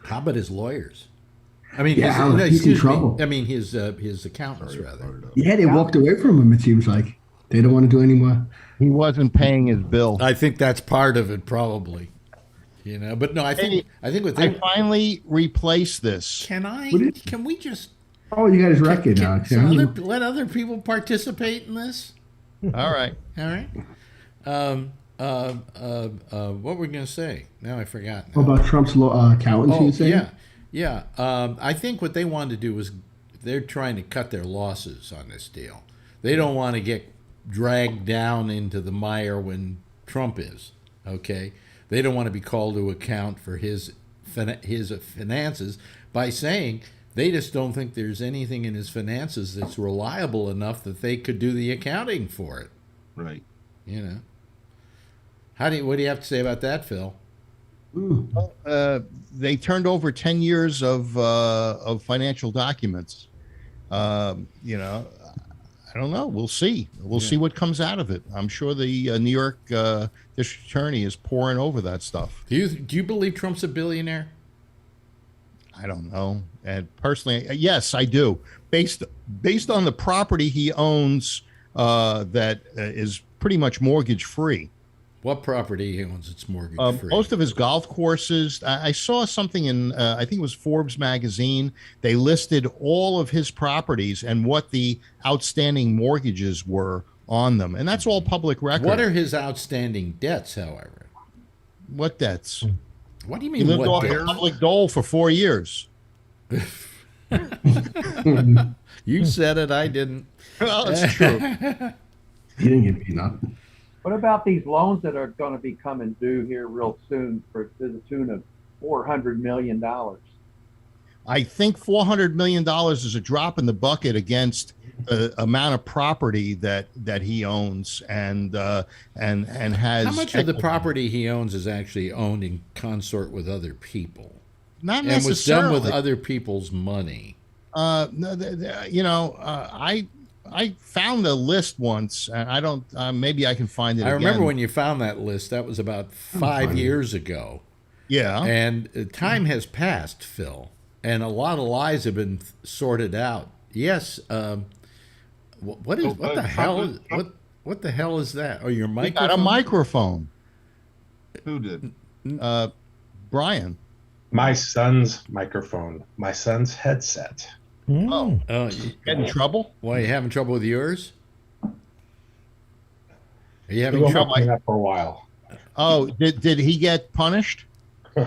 How about his lawyers? I mean, he's in trouble. I mean, his accountants, rather. Yeah, they walked away from him, it seems like. They don't want to do anymore. He wasn't paying his bill. I think that's part of it, probably. But no, I think with I finally replaced this. Can we just? Oh, you got his record now. Let other people participate in this. All right. What were we going to say? Now I forgot. Now. About Trump's accountants, you saying? Yeah. I think what they wanted to do was they're trying to cut their losses on this deal. They don't want to get dragged down into the mire when Trump is. Okay, they don't want to be called to account for his finances by saying they just don't think there's anything in his finances that's reliable enough that they could do the accounting for it. Right. What do you have to say about that, Phil? They turned over 10 years of financial documents. I don't know. We'll see. We'll see what comes out of it. I'm sure the New York district attorney is pouring over that stuff. Do you believe Trump's a billionaire? I don't know. And personally, yes, I do. Based on the property he owns, that is pretty much mortgage free. What property he owns? It's mortgage free. Most of his golf courses. I saw something in, I think it was Forbes magazine. They listed all of his properties and what the outstanding mortgages were on them, and that's all public record. What are his outstanding debts, however? What debts? What do you mean? He lived off the public dole for 4 years. You said it. I didn't. Well, it's true. He didn't get me nothing. What about these loans that are going to be coming due here real soon to the tune of $400 million? I think $400 million is a drop in the bucket against the amount of property that he owns and has. How much of the property he owns is actually owned in consort with other people? Not necessarily. And was done with other people's money. I found a list once, and I don't. Maybe I can find it. I remember when you found that list. That was about 5 years ago. Yeah, and time has passed, Phil, and a lot of lies have been sorted out. Yes. What the hell is that? Oh, your microphone. Got a microphone. Who did? Brian. My son's microphone. My son's headset. Oh, you get in trouble? Why, you having trouble with yours? Are you having trouble? That for a while. Oh, did he get punished? Wait,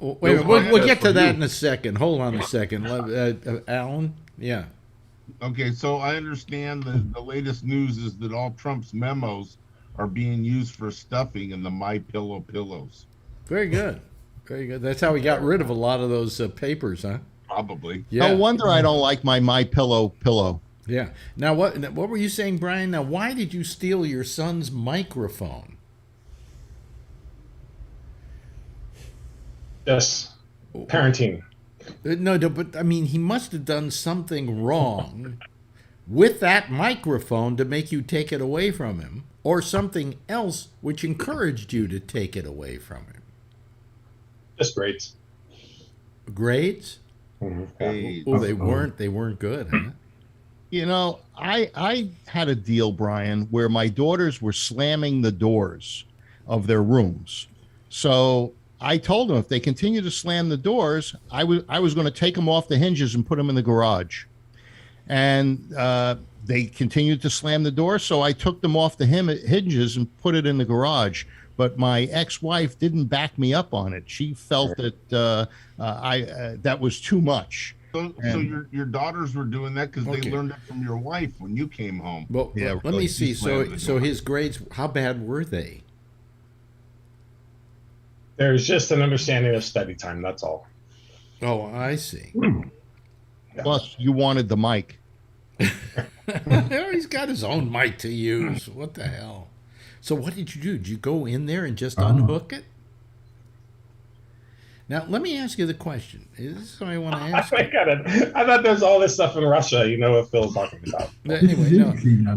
we'll get to that in a second. Hold on a second. Alan? Yeah. Okay, so I understand that the latest news is that all Trump's memos are being used for stuffing in the My Pillow pillows. Very good. Very good. That's how we got rid of a lot of those papers, huh? Probably. Yeah. No wonder I don't like my pillow. Yeah. Now, what were you saying, Brian? Now, why did you steal your son's microphone? Yes. Parenting. No, but I mean, he must have done something wrong with that microphone to make you take it away from him, or something else which encouraged you to take it away from him? Just grades. Grades? Hey, Oh, they weren't good, huh? You know, I had a deal, Brian, where my daughters were slamming the doors of their rooms. So I told them if they continue to slam the doors, I was going to take them off the hinges and put them in the garage. And they continued to slam the door, so I took them off the hinges and put it in the garage. But my ex-wife didn't back me up on it. She felt that that was too much. So your daughters were doing that because they learned it from your wife when you came home. Well, Yeah, let me see. So his grades, how bad were they? There's just an understanding of study time. That's all. Oh, I see. Plus, you wanted the mic. He's got his own mic to use. What the hell? So what did you do? Did you go in there and just unhook it? Now, let me ask you the question. This is what I want to ask you. I thought there's all this stuff in Russia. You know what Phil's talking about. Anyway, no,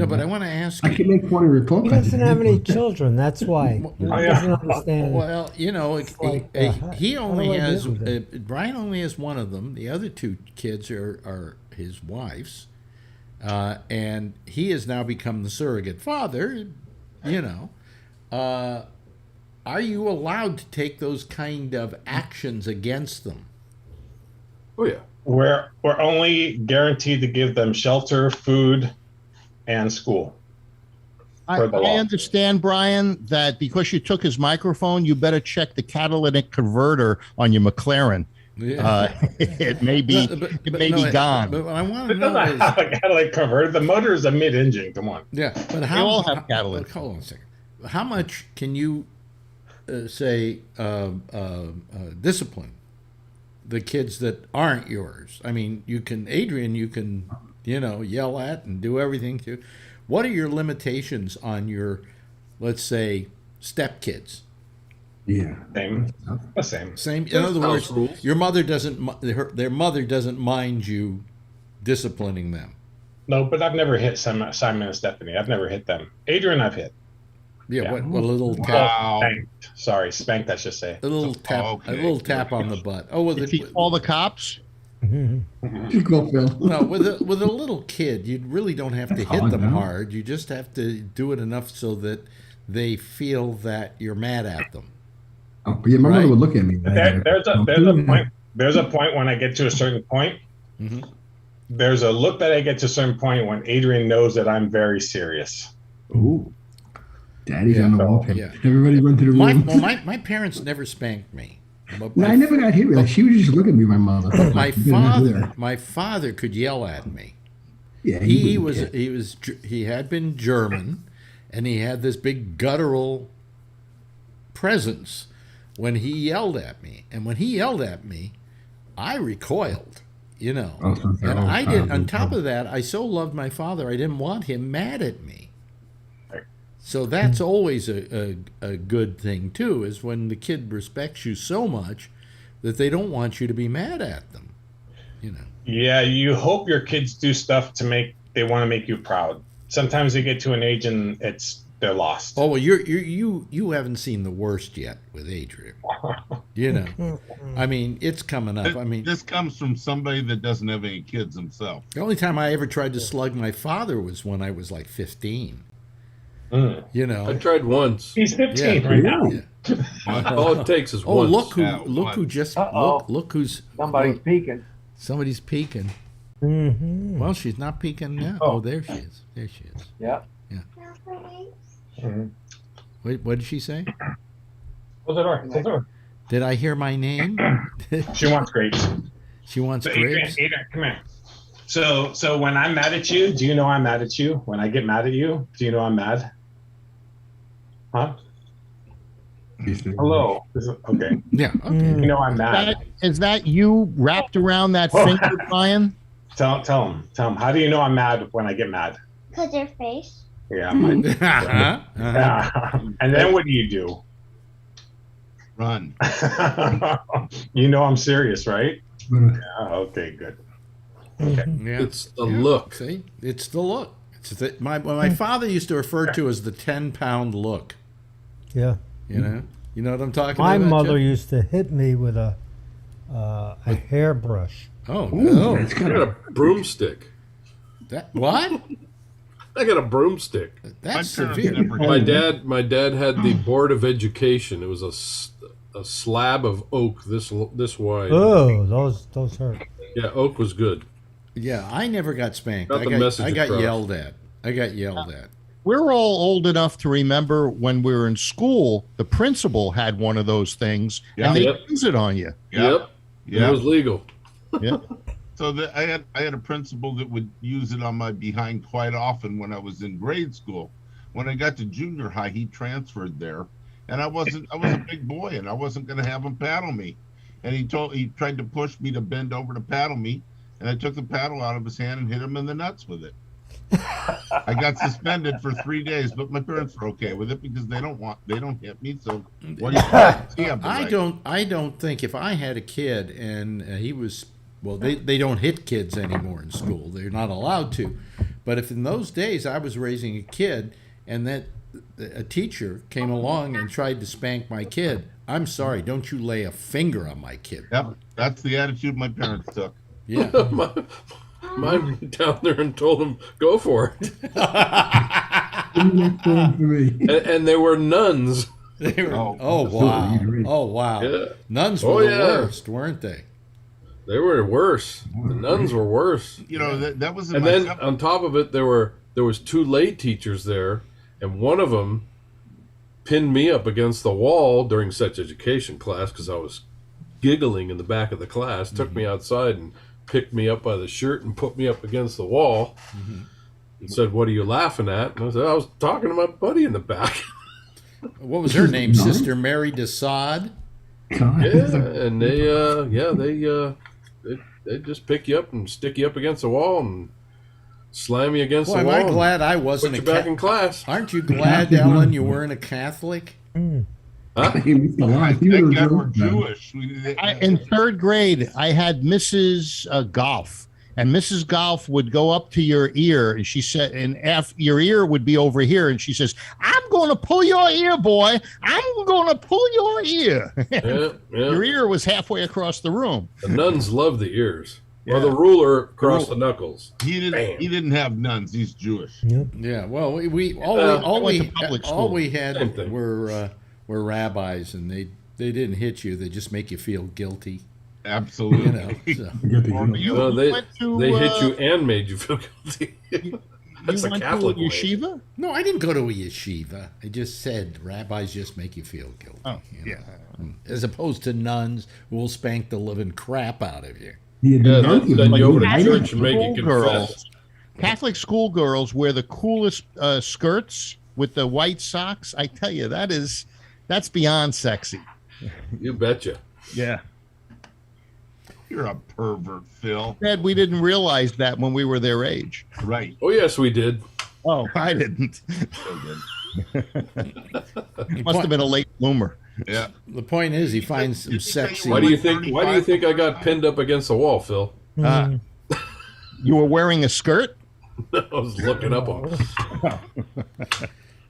but I want to ask you. I can make one of your He doesn't have any children. That's why. He doesn't understand. Well, you know, like, he only how do I has, deal with Brian only has one of them. The other two kids are his wife's. And he has now become the surrogate father, you know. Are you allowed to take those kind of actions against them? Oh yeah. We're only guaranteed to give them shelter, food, and school. I understand, Brian, that because you took his microphone, you better check the catalytic converter on your McLaren. Yeah. It may be gone. But what I want to It know doesn't is, have a catalytic converter. The motor is a mid-engine. Come on. yeah, but They all have catalytic. Hold on a second. How much can you discipline the kids that aren't yours? I mean, Adrian, you can, yell at and do everything to. What are your limitations on your, let's say, stepkids? Yeah. Same. In other words, your mother their mother doesn't mind you disciplining them. No, but I've never hit Simon and Stephanie. I've never hit them. Adrian, I've hit. Yeah. What a little tap. Wow. Spanked. Sorry, spanked. I should say. A little tap. Okay. A little tap on the butt. Oh, with Did he call the cops? Go, Phil. No, with a little kid, you really don't have to hit them hard. You just have to do it enough so that they feel that you're mad at them. Oh, yeah, my mother would look at me. There's a point. There's a point when I get to a certain point. Mm-hmm. There's a look that I get to a certain point when Adrian knows that I'm very serious. Ooh. Daddy's on the wall. Yeah. Everybody run to the room. My parents never spanked me. But I never got hit with that. She would just look at me, my mother. My father could yell at me. Yeah, he had been German, and he had this big guttural presence when he yelled at me. And when he yelled at me, I recoiled, And I did. On top of that, I so loved my father, I didn't want him mad at me. So that's always a good thing too, is when the kid respects you so much that they don't want you to be mad at them. Yeah, you hope your kids do stuff they want to make you proud. Sometimes they get to an age and they're lost. Oh well, you haven't seen the worst yet with Adrian. I mean, it's coming up. I mean, this comes from somebody that doesn't have any kids himself. The only time I ever tried to slug my father was when I was like 15. I tried once. He's 15 right now. Yeah. All it takes is once. Look who's Somebody's peeking. Somebody's peeking. Mm-hmm. Well, she's not peeking now. Oh, there she is. There she is. Yeah. Mm-hmm. Wait, what did she say? Close the door. Close the door. Did I hear my name? She wants grapes. She wants Adrian, grapes. come here. So when I'm mad at you, do you know I'm mad at you? When I get mad at you, do you know I'm mad? Huh? Hello. Okay. Yeah. Okay. You know I'm mad. Is that you wrapped around that finger, Brian? Tell him. How do you know I'm mad when I get mad? Because your face. Yeah. Uh-huh. And then what do you do? Run. You know I'm serious, right? Yeah, okay, good. Yeah. It's the look. See, it's the look. It's my father used to refer to as the 10-pound look. Yeah. You know what I'm talking My about? mother Jeff? used to hit me with a hairbrush. Oh, Ooh, no. that's I kind got of. a broomstick. What? I got a broomstick. That's My parents severe. never My had- dad had the Board of Education. It was a slab of oak this wide. Oh, those hurt. Yeah, oak was good. Yeah, I never got spanked. Got the message I got across. yelled at. I got yelled at. We're all old enough to remember when we were in school, the principal had one of those things, and they Yep. use it on you. Yep. Yeah. It was legal. Yeah. So I had a principal that would use it on my behind quite often when I was in grade school. When I got to junior high, he transferred there, and I was a big boy, and I wasn't going to have him paddle me. And he tried to push me to bend over to paddle me, and I took the paddle out of his hand and hit him in the nuts with it. I got suspended for 3 days, but my parents were okay with it because they don't hit me. So what do you have the right. I don't think if I had a kid and he was, well, they don't hit kids anymore in school. They're not allowed to. But if in those days I was raising a kid and that a teacher came along and tried to spank my kid, I'm sorry, don't you lay a finger on my kid. Yep, that's the attitude my parents took. Yeah. Mine went down there and told him, go for it. And they were nuns. They were, Oh. oh wow. Oh wow. Yeah. Nuns were Oh, the yeah. worst, weren't they? They were worse. The nuns were worse. You know that was in And my then seventh- on top of it, there was 2 lay teachers there, and one of them pinned me up against the wall during sex education class because I was giggling in the back of the class. Took me outside and picked me up by the shirt and put me up against the wall. And said, "What are you laughing at?" And I said, "I was talking to my buddy in the back." What was her name? Sister Mary DeSade? God. Yeah, and they just pick you up and stick you up against the wall and slam you against Boy, the am wall. I and glad I Put wasn't you a back in Catholic. class. Aren't you glad, Ellen, you weren't a Catholic? He missed a lot. He Thank would've God we're known. Jewish. In third grade, I had Mrs. Golf, and Mrs. Golf would go up to your ear, and she said, your ear would be over here, and she says, "I'm going to pull your ear, boy. I'm going to pull your ear." Yeah, Your yeah. ear was halfway across the room. The nuns love the ears. Or Yeah. the ruler across the knuckles. He didn't have nuns. He's Jewish. Yep. Yeah. Well, all went to public school. we Same had thing. were rabbis, and they didn't hit you. They just make you feel guilty. Absolutely. You know. So. Get the Or Jew. you No, they went to, hit you and made you feel guilty. That's you a went Catholic to way. yeshiva? No, I didn't go to a yeshiva. I just said rabbis just make you feel guilty. Oh, you know, as opposed to nuns who will spank the living crap out of you. Yeah, Yeah, nuns then like you over to right church up. and make you confess. Schoolgirls. Catholic schoolgirls wear the coolest skirts with the white socks. I tell you, that's beyond sexy. You betcha. Yeah. You're a pervert, Phil. Ed, we didn't realize that when we were their age. Right. Oh, yes, we did. Oh, I didn't. So good. Must have been a late bloomer. Yeah. The point is, he finds some sexy. Why do you think I got pinned up against the wall, Phil? You were wearing a skirt? I was looking up on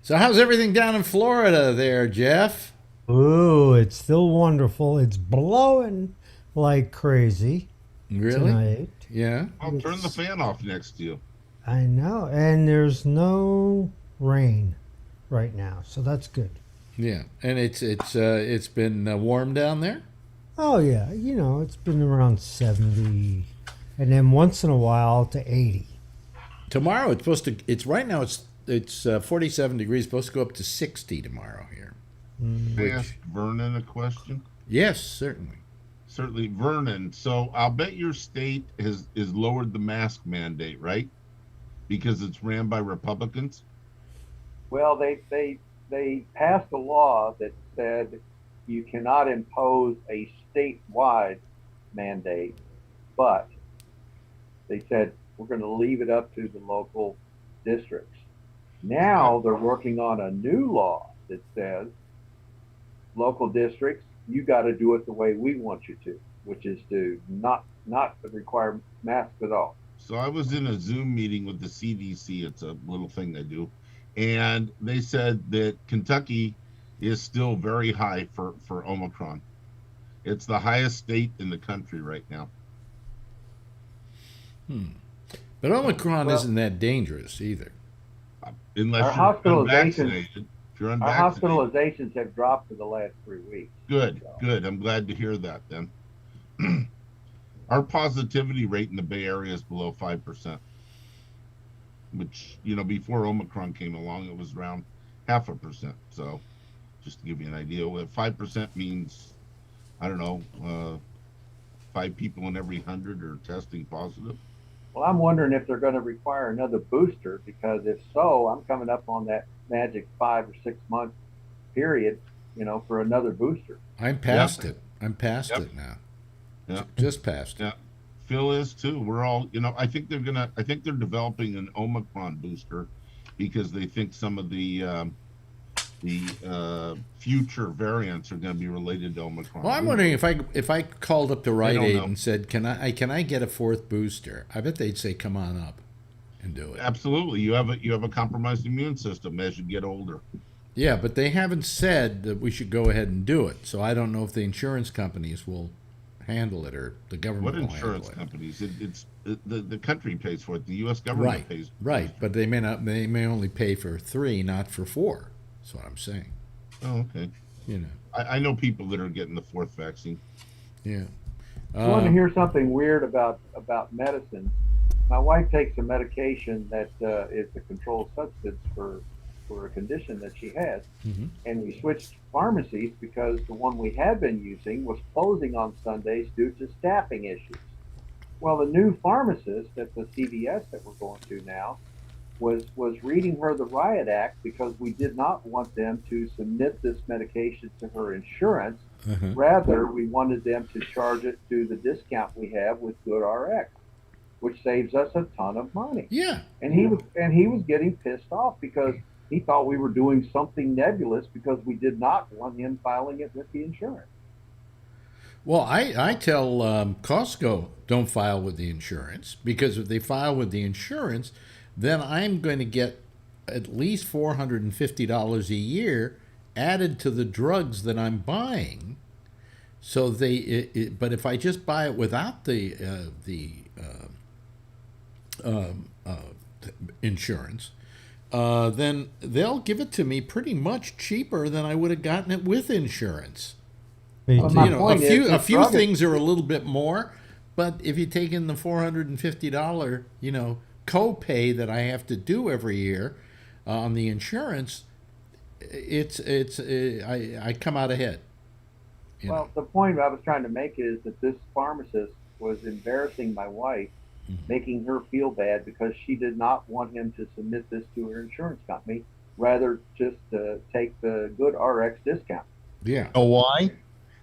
So how's everything down in Florida there, Jeff? Ooh, it's still wonderful. It's blowing like crazy Really? tonight. Yeah. I'll turn the fan off next to you. I know, and there's no rain right now, so that's good. Yeah. And it's been warm down there. Oh yeah, it's been around 70, and then once in a while to 80. Tomorrow it's supposed to. It's right now. It's 47 degrees. Supposed to go up to 60 tomorrow here. Can I ask Vernon a question? Yes, certainly. Certainly, Vernon. So I'll bet your state is lowered the mask mandate, right? Because it's ran by Republicans. Well, they passed a law that said you cannot impose a statewide mandate, but they said we're going to leave it up to the local districts. Now they're working on a new law that says local districts, you got to do it the way we want you to, which is to not require masks at all. So I was in a Zoom meeting with the CDC. It's a little thing they do, and they said that Kentucky is still very high for Omicron. It's the highest state in the country right now. But Omicron isn't that dangerous either. Unless Our you're hospitalizations, unvaccinated. If you're our unvaccinated, hospitalizations have dropped for the last 3 weeks. good. I'm glad to hear that then. Our positivity rate in the Bay Area is below 5%, which, before Omicron came along, it was around 0.5%. So just to give you an idea, what 5% means, I don't know, 5 people in every 100 are testing positive. Well, I'm wondering if they're going to require another booster, because if so, I'm coming up on that magic 5 or 6 month period, for another booster. I'm past it. I'm past it now. Yeah. Just past it. Yeah. Phil is too. We're all, I think they're developing an Omicron booster because they think some of the future variants are going to be related to Omicron. Well, I'm wondering if I called up to Rite Aid know. and said, "Can I get a 4th booster?" I bet they'd say, "Come on up and do it." Absolutely. You have a compromised immune system as you get older. Yeah, but they haven't said that we should go ahead and do it. So I don't know if the insurance companies will handle it or the government What will insurance handle it. companies? The country pays for it. The U.S. government pays. Right, but they may not. They may only pay for 3, not for 4. That's what I'm saying. Oh, okay. I know people that are getting the 4th vaccine. Yeah. You want to hear something weird about medicine? My wife takes a medication that is a controlled substance for a condition that she has, and we switched pharmacies because the one we had been using was closing on Sundays due to staffing issues. Well, the new pharmacist at the CVS that we're going to now was reading her the Riot Act because we did not want them to submit this medication to her insurance. Rather, we wanted them to charge it to the discount we have with GoodRx, which saves us a ton of money. Yeah. And he was getting pissed off because he thought we were doing something nebulous because we did not want him filing it with the insurance. Well, I tell Costco, don't file with the insurance, because if they file with the insurance, then I'm going to get at least $450 a year added to the drugs that I'm buying. So but if I just buy it without the insurance, then they'll give it to me pretty much cheaper than I would have gotten it with insurance. A few things are a little bit more, but if you take in the $450, copay that I have to do every year on the insurance, I come out ahead. Well, the point I was trying to make is that this pharmacist was embarrassing my wife, making her feel bad because she did not want him to submit this to her insurance company, rather just take the GoodRx discount. Yeah. Know why?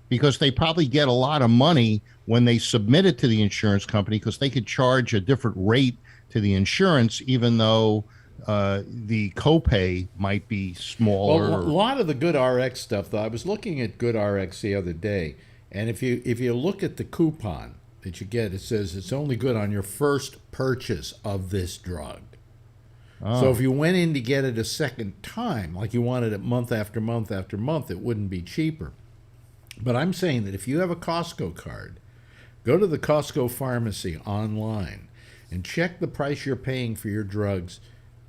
Because they probably get a lot of money when they submit it to the insurance company, because they could charge a different rate to the insurance, even though the copay might be smaller. Well, a lot of the GoodRx stuff, though, I was looking at GoodRx the other day, and if you look at the coupon that you get, it says it's only good on your first purchase of this drug. Oh. So if you went in to get it a second time, like you wanted it month after month after month, it wouldn't be cheaper. But I'm saying that if you have a Costco card, go to the Costco pharmacy online and check the price you're paying for your drugs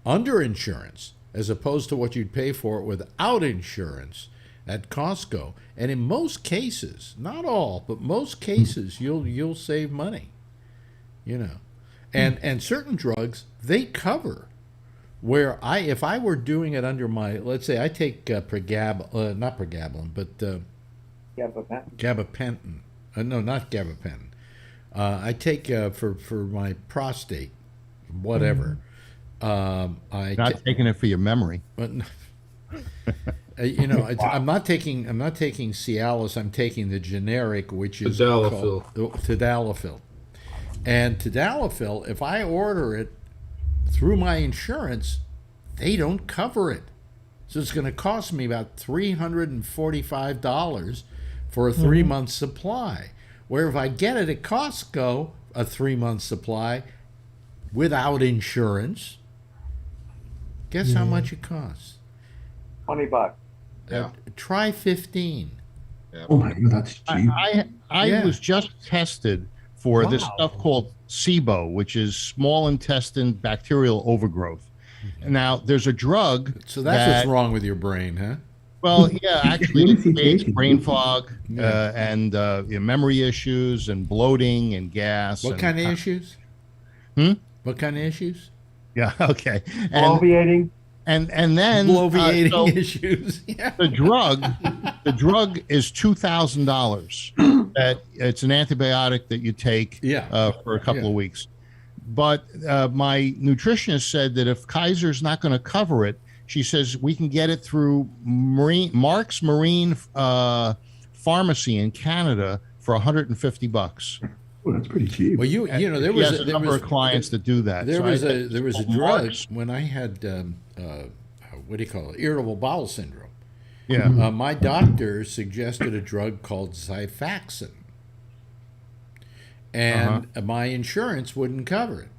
under insurance as opposed to what you'd pay for it without insurance at Costco. And in most cases, not all, but most cases, you'll save money. And certain drugs they cover. Where if I were doing it under my, let's say I take not pregabalin, but gabapentin. No, not gabapentin. I take for my prostate, whatever. Not taking it for your memory. But I'm not taking Cialis. I'm taking the generic, which is Tadalafil. And Tadalafil, if I order it through my insurance, they don't cover it. So it's going to cost me about $345 for a 3-month supply. Where if I get it at Costco, a 3-month supply, without insurance. Guess how much it costs? $20. Yeah. Try 15. Oh my God, that's cheap. I Yeah. was just tested for this Wow. stuff called SIBO, which is small intestine bacterial overgrowth. Now, there's a drug. So that's that, what's wrong with your brain, huh? Well, yeah, actually, What it is he creates taking? brain fog Yeah. and memory issues and bloating and gas. What and, kind of issues? Hmm? What kind of issues? Yeah, okay. Bloviating. And then Bloviating so issues. Yeah. the drug is $2,000. That it's an antibiotic that you take Yeah. for a couple Yeah. of weeks. But my nutritionist said that if Kaiser's not going to cover it, she says we can get it through Mark's Marine Pharmacy in Canada for $150. Oh, that's pretty cheap. Well, you know there He was has a number of clients that do that. There So was I a think there was a it's drug Mark's. when I had what do you call it? Irritable bowel syndrome. Yeah. My doctor suggested a drug called Xifaxan, and my insurance wouldn't cover it.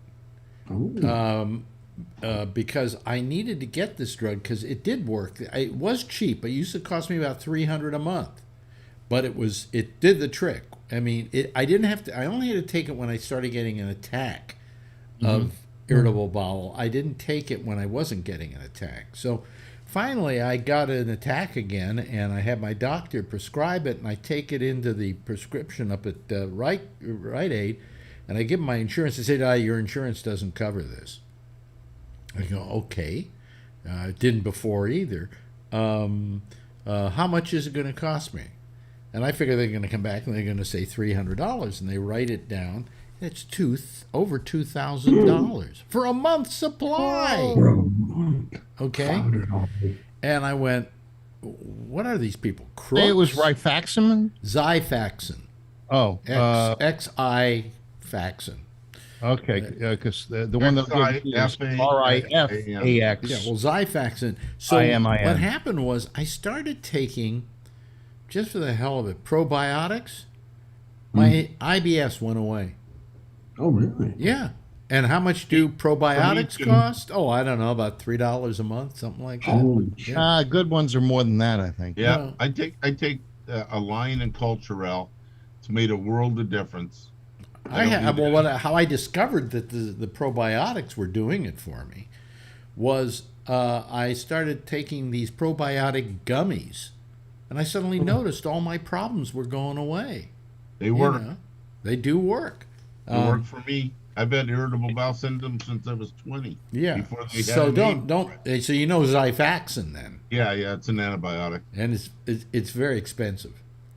Because I needed to get this drug because it did work. It was cheap. It used to cost me about $300 a month, but it did the trick. I mean, I didn't have to. I only had to take it when I started getting an attack of irritable bowel. I didn't take it when I wasn't getting an attack. So finally, I got an attack again, and I had my doctor prescribe it, and I take it into the prescription up at Rite Aid, and I give them my insurance. They say, your insurance doesn't cover this. I go, okay. It didn't before either. How much is it going to cost me? And I figure they're going to come back and they're going to say $300, and they write it down. It's over $2,000 for a month's supply. Okay. And I went, what are these people? Crooks? It was rifaximin. Xifaxan. Oh, X-I-Faxan. okay, because the one that is RIFAX. Yeah, well, Xifaxan. So IMIN. what happened was I started taking, just for the hell of it, probiotics. My IBS went away. Oh, really? Yeah. And how much do probiotics cost? Oh, I don't know, about $3 a month, something like that. Holy shit. Good ones are more than that, I think. Yeah, No. I take a Lion and Culturel. It's made a world of difference. How I discovered that the probiotics were doing it for me was I started taking these probiotic gummies, and I suddenly noticed all my problems were going away. They work. They do work. They work for me. I've had irritable bowel syndrome since I was 20. Yeah. Before they So had a name. So you know Xifaxan then, Yeah, it's an antibiotic. and it's very expensive.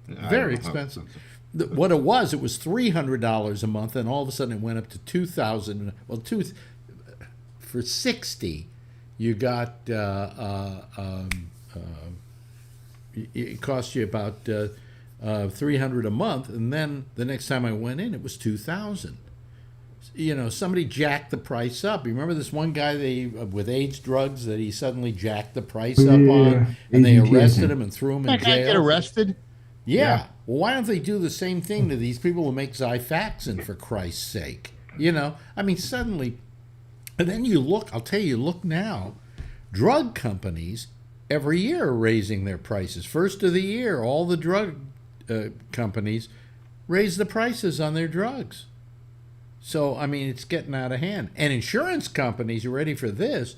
I don't Very know how expensive. What it was $300 a month, and all of a sudden it went up to $2,000. Well, for $60, you got it cost you about $300 a month, and then the next time I went in, it was $2,000. You know, somebody jacked the price up. You remember this one guy with AIDS drugs that he suddenly jacked the price up on, and they arrested him and threw him in That guy jail. get arrested? Yeah. Well, why don't they do the same thing to these people who make Xifaxan, for Christ's sake? You know, I mean, suddenly, and then I'll tell you, look now, drug companies every year are raising their prices. First of the year, all the drug companies raise the prices on their drugs. So, I mean, it's getting out of hand. And insurance companies, you ready for this?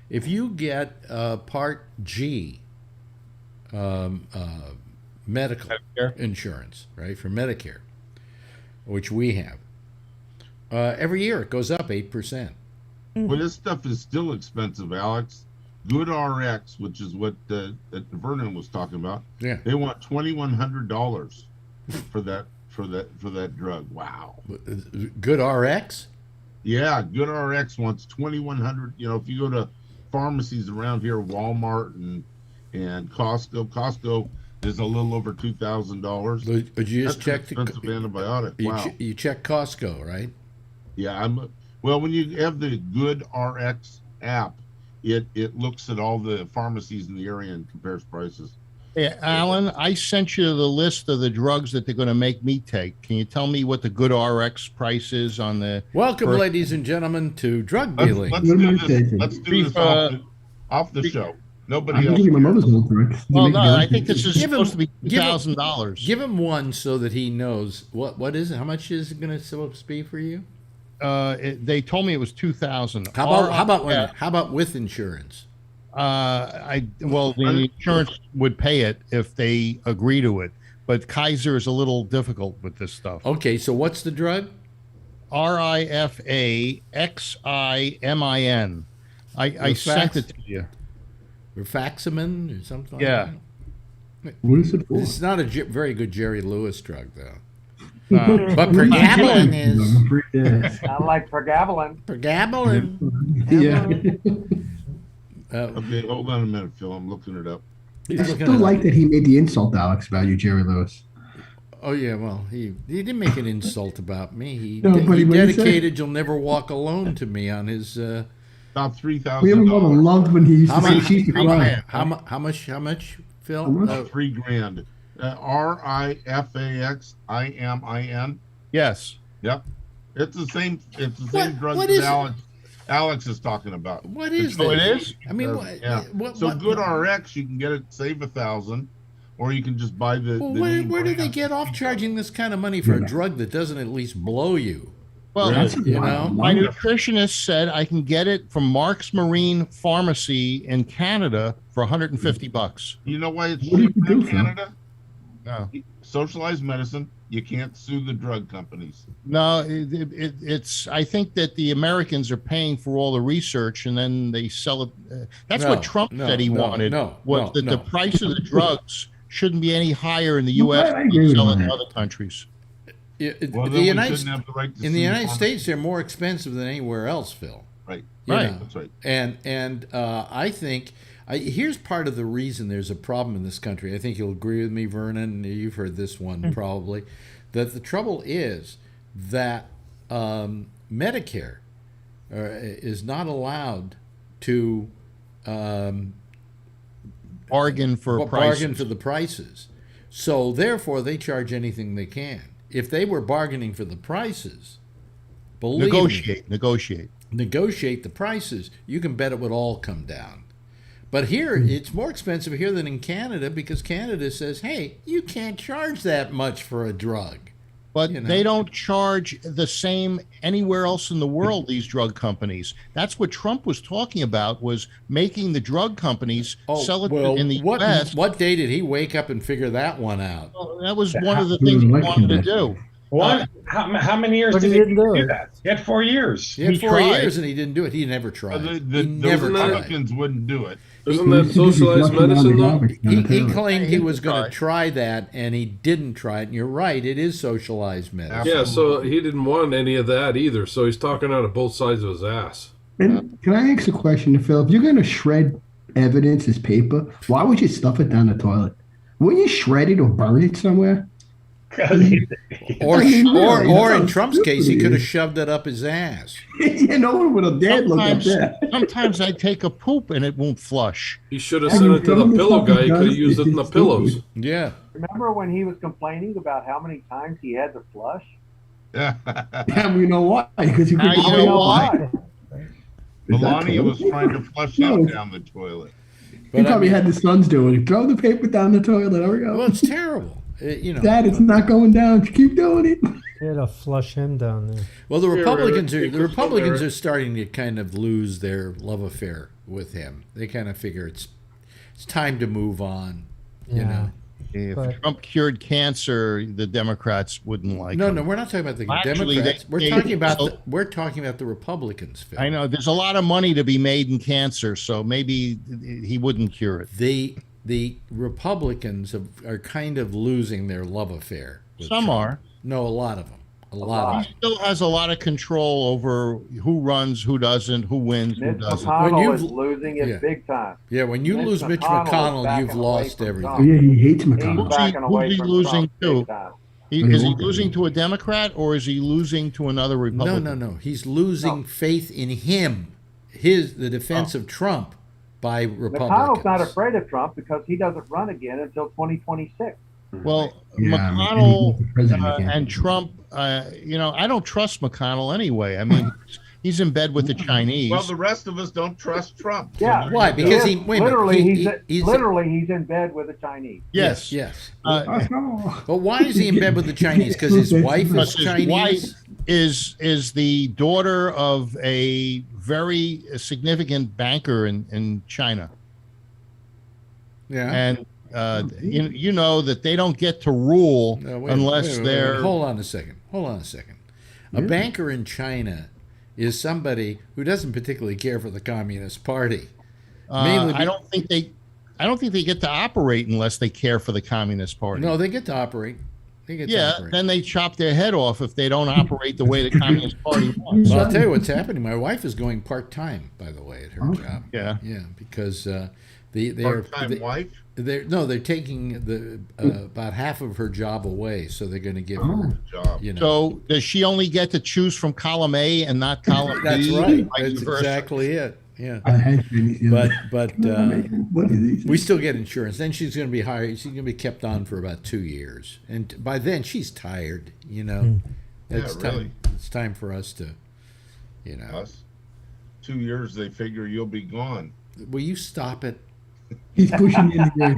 If you get Part G, medical insurance, right, for Medicare, which we have, every year it goes up 8%. Well, this stuff is still expensive, Alex. Good RX, which is what that Vernon was talking about. Yeah. They want $2,100 for that drug. Wow. Good RX? Yeah, Good RX wants $2,100. You know, if you go to pharmacies around here, Walmart and Costco is a little over $2,000. But you just That's checked an expensive antibiotic. Wow. You check Costco, right? Yeah, well, when you have the Good RX app, it looks at all the pharmacies in the area and compares prices. Hey, Alan, I sent you the list of the drugs that they're going to make me take. Can you tell me what the good RX price is on the? Welcome, first- ladies and gentlemen, to drug Let's, dealing. let's What am do I this. taking? Let's do Brief, this off the show. I Nobody can else. give you my cares. mother's old drugs. Well, no, I think this is Give him- supposed to be give him- $2,000. Give him one so that he knows what is it. How much is it going to supposed to be for you? They told me it was 2,000. How about with insurance? The insurance would pay it if they agree to it, but Kaiser is a little difficult with this stuff. Okay, so what's the drug? Rifaximin. I sent it to you. Rifaximin or something. Yeah. Like that? What is it for? It's not a very good Jerry Lewis drug, though. Uh, But pregabalin is Yeah. I like pregabalin. pregabalin. Okay, hold on a minute, Phil. I'm looking it up. He's I looking still it up. like that he made the insult, Alex, about you, Jerry Lewis. Oh yeah, well he didn't make an insult about me. He No, but he what did he say? dedicated "You'll Never Walk Alone" to me on his. About We have a mother $3,000. loved when he used How to say much? she used to cry. How much? Phil? How much? $3,000. Rifaximin. yes. Yep. It's the same. It's the same drug what that is it? Alex is talking about. What is Oh, that? it is? I mean, Yeah. So what, good RX, you can get it, save 1,000, or you can just buy the. Well, the name where do they brand. get off charging this kind of money for a drug that doesn't at least blow you? Well, That's a You lot know, of my money. nutritionist said I can get it from Mark's Marine Pharmacy in Canada for $150. You know why it's What do you cheaper do, in Phil? Canada? No, Socialized medicine. You can't sue the drug companies. no, it's. I think that the Americans are paying for all the research and then they sell it. That's No, what Trump no, said he no, wanted. no, was no, that no. the price of the drugs shouldn't be any higher in the No, U.S. I than agree they with sell you it on in that. other countries. Well, the then we United shouldn't have the right to in the sue United pharma- States, they're more expensive than anywhere else, Phil. Right. You Right. know? That's right. And I think here's part of the reason there's a problem in this country. I think you'll agree with me, Vernon. You've heard this one probably. That the trouble is that Medicare is not allowed to Bargain for prices. bargain for the prices. So therefore, they charge anything they can. If they were bargaining for the prices, believe me, negotiate the prices, you can bet it would all come down. But here, it's more expensive here than in Canada because Canada says, hey, you can't charge that much for a drug. But You know. they don't charge the same anywhere else in the world, these drug companies. That's what Trump was talking about, was making the drug companies sell it in the U.S. What day did he wake up and figure that one out? Well, that was one of the things he wanted to do. What? How many years But did he he didn't do do it. that? He had 4 years. He had He 4 tried. years and he didn't do it. He never tried. The he never tried. Republicans wouldn't do it. Isn't that socialized medicine though? He claimed he was going to tried. try that, and he didn't try it. And you're right, it is socialized medicine. Yeah, so he didn't want any of that either. So he's talking out of both sides of his ass. And can I ask a question, Phil? If you're going to shred evidence as paper, why would you stuff it down the toilet? Wouldn't you shred it or burn it somewhere? Or, I mean, really, or in that's Trump's how case, he stupid could it have shoved it up his ass. Yeah, no one would have dared look at Sometimes, that. sometimes I take a poop and it won't flush. He should have sent it to the pillow guy. He could have used it in the pillows. Yeah. Remember when he was complaining about how many times he had to flush? Yeah. Yeah, we know why. Because you Now could you know why. Melania was trying to flush No. that down the toilet. He But I probably mean, had the sons doing it. Throw the paper down the toilet. There we go. well, it's terrible. You know. Dad, it's not going down. Keep doing it. They had to flush him down there. Well, the Yeah, Republicans right. are the Republicans are starting to kind of lose their love affair with him. They kind of figure it's time to move on. You Yeah. know. If But- Trump cured cancer, the Democrats wouldn't like No, him. no, we're not talking about the Actually, Democrats. they- We're they- talking about so- we're talking about the Republicans. Phil. I know there's a lot of money to be made in cancer, so maybe he wouldn't cure it. The Republicans are kind of losing their love affair. with Some Trump. are. No, a lot of them. A lot of He still has a lot of control over who runs, who doesn't, who wins, who Mitch doesn't. When McConnell you've- is losing it yeah. big time. Yeah, when you Mitch lose Mitch McConnell is McConnell, backing you've away lost from everything. Oh, yeah, he hates He's McConnell. backing away who's he from losing Trump to? big time. Is he losing to a Democrat or is he losing to another No, Republican? no, no. He's losing faith in him. The defense of Trump by McConnell's Republicans. not afraid of Trump because he doesn't run again until 2026. Well, Yeah, McConnell the president again. and Trump, I don't trust McConnell anyway. I mean, he's in bed with the Chinese. Well, the rest of us don't trust Trump. Yeah. Why? Because He he is. wait a minute, Literally, he's he's in bed with the Chinese. yes. yes. Oh, But why is he in bed with the Chinese? Because his wife Because is his Chinese. wife is the daughter of a very significant banker in China, Yeah. and you know that they don't get to rule No, wait, unless wait, they're. Hold on a second. A banker in China is somebody who doesn't particularly care for the Communist Party. Mainly I don't think they get to operate unless they care for the Communist Party. No, they get to operate. They get to Yeah, operate. then they chop their head off if they don't operate the way the Communist Party wants. Well, I'll tell you what's happening. My wife is going part-time, by the way, at her job. Yeah. Yeah, because they're Part-time wife. they're taking the about half of her job away, so they're going to give her, Job. you know. So does she only get to choose from column A and not column That's B? right. Vice That's versa? exactly it. Yeah. I had been, But what is these? we still get insurance. Then she's going to be hired. She's going to be kept on for about 2 years, and by then she's tired. You know, it's Yeah, time. really. It's time for us to, you know. Us. 2 years, they figure you'll be gone. Will you stop it? He's pushing in the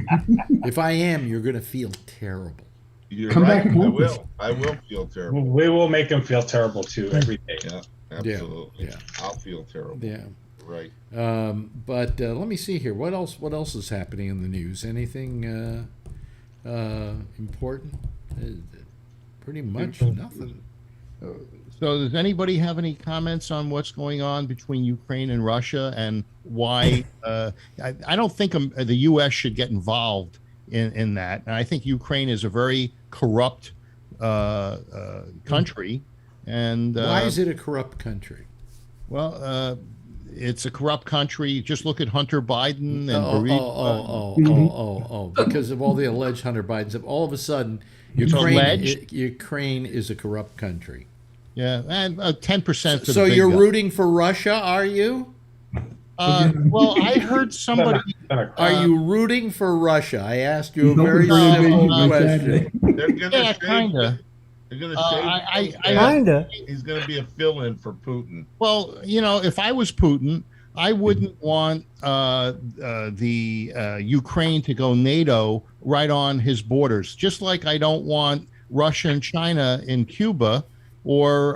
If I am, you're going to feel terrible. You're Come right. back and I help us. will. I will feel terrible. We will make them feel terrible too every day. Yeah, absolutely. Yeah. I'll feel terrible. Yeah. Right. But let me see here. What else? What else is happening in the news? Anything important? Pretty much nothing. So does anybody have any comments on what's going on between Ukraine and Russia and why? I don't think the U.S. should get involved in that. And I think Ukraine is a very corrupt country. And Why is it a corrupt country? Well, it's a corrupt country. Just look at Hunter Biden and Because of all the alleged Hunter Bidens. All of a sudden, alleged? Ukraine is a corrupt country. Yeah, and 10%. So you're rooting for Russia, are you? Well, I heard somebody. Are you rooting for Russia? I asked you a No, very no, simple no, question. They're gonna Yeah, shave- kinda. They're gonna I- shave. Kinda. He's gonna be a fill-in for Putin. Well, if I was Putin, I wouldn't want Ukraine to go NATO right on his borders. Just like I don't want Russia and China in Cuba, or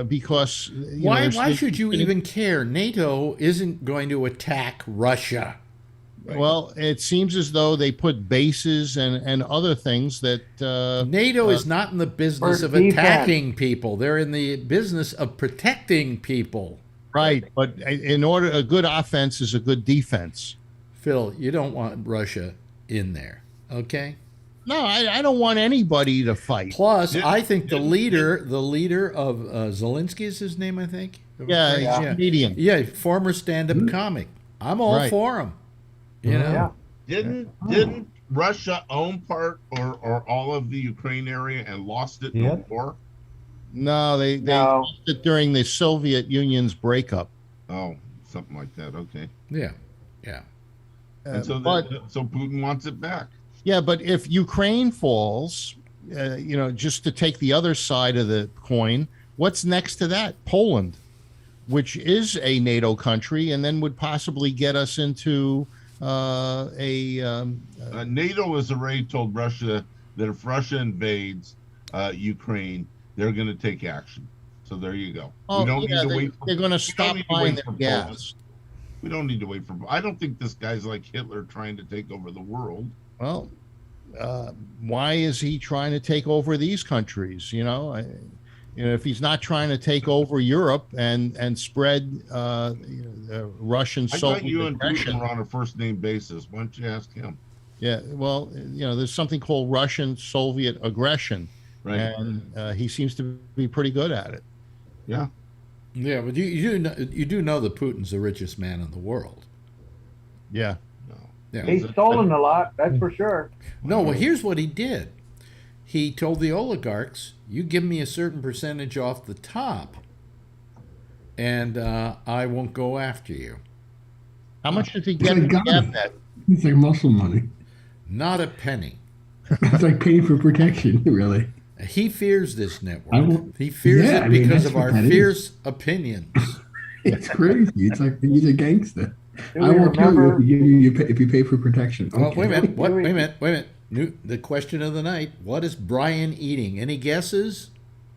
because Why should you even care? NATO isn't going to attack Russia. Well, it seems as though they put bases and other things that NATO is not in the business For of defense. attacking people. They're in the business of protecting people. right. But in order, a good offense is a good defense. Phil, you don't want Russia in there, okay? No, I don't want anybody to fight. Plus, Yeah. I think the leader of Zelensky is his name, I think. Yeah, he's a comedian. Yeah, former stand-up comic. I'm all Right. for him. You know? Yeah. Didn't Russia own part or all of the Ukraine area and lost it in Yep. the war? No, they No. lost it during the Soviet Union's breakup. Oh, something like that. Okay. Yeah. Yeah. And so, But so Putin wants it back. yeah, but if Ukraine falls, just to take the other side of the coin, what's next to that? Poland, which is a NATO country, and then would possibly get us into NATO has already told Russia that if Russia invades Ukraine, they're going to take action. So there you go. We don't need to wait. They're going to stop buying their Poland. gas. We don't need to wait for. I don't think this guy's like Hitler trying to take over the world. Well, why is he trying to take over these countries? If he's not trying to take over Europe and spread Russian I thought you Soviet and aggression. Putin were on a first name basis. Why don't you ask him? Yeah, well, there's something called Russian Soviet aggression, Right. and he seems to be pretty good at it. Yeah. Yeah, but you do know that Putin's the richest man in the world. Yeah. Yeah. He's stolen a lot, that's for sure. No, well, here's what he did. He told the oligarchs, you give me a certain percentage off the top, and I won't go after you. How much does he It's get like in God. that? It's like muscle money. Not a penny. It's like paying for protection, really. He fears this I network. won't- He fears Yeah, it I mean, because that's of what our that is. fierce opinions. It's crazy. It's like he's a gangster. Do I we won't kill you remember? if you pay for protection. Well, Okay. wait a minute. Wait a minute. The question of the night. What is Brian eating? Any guesses?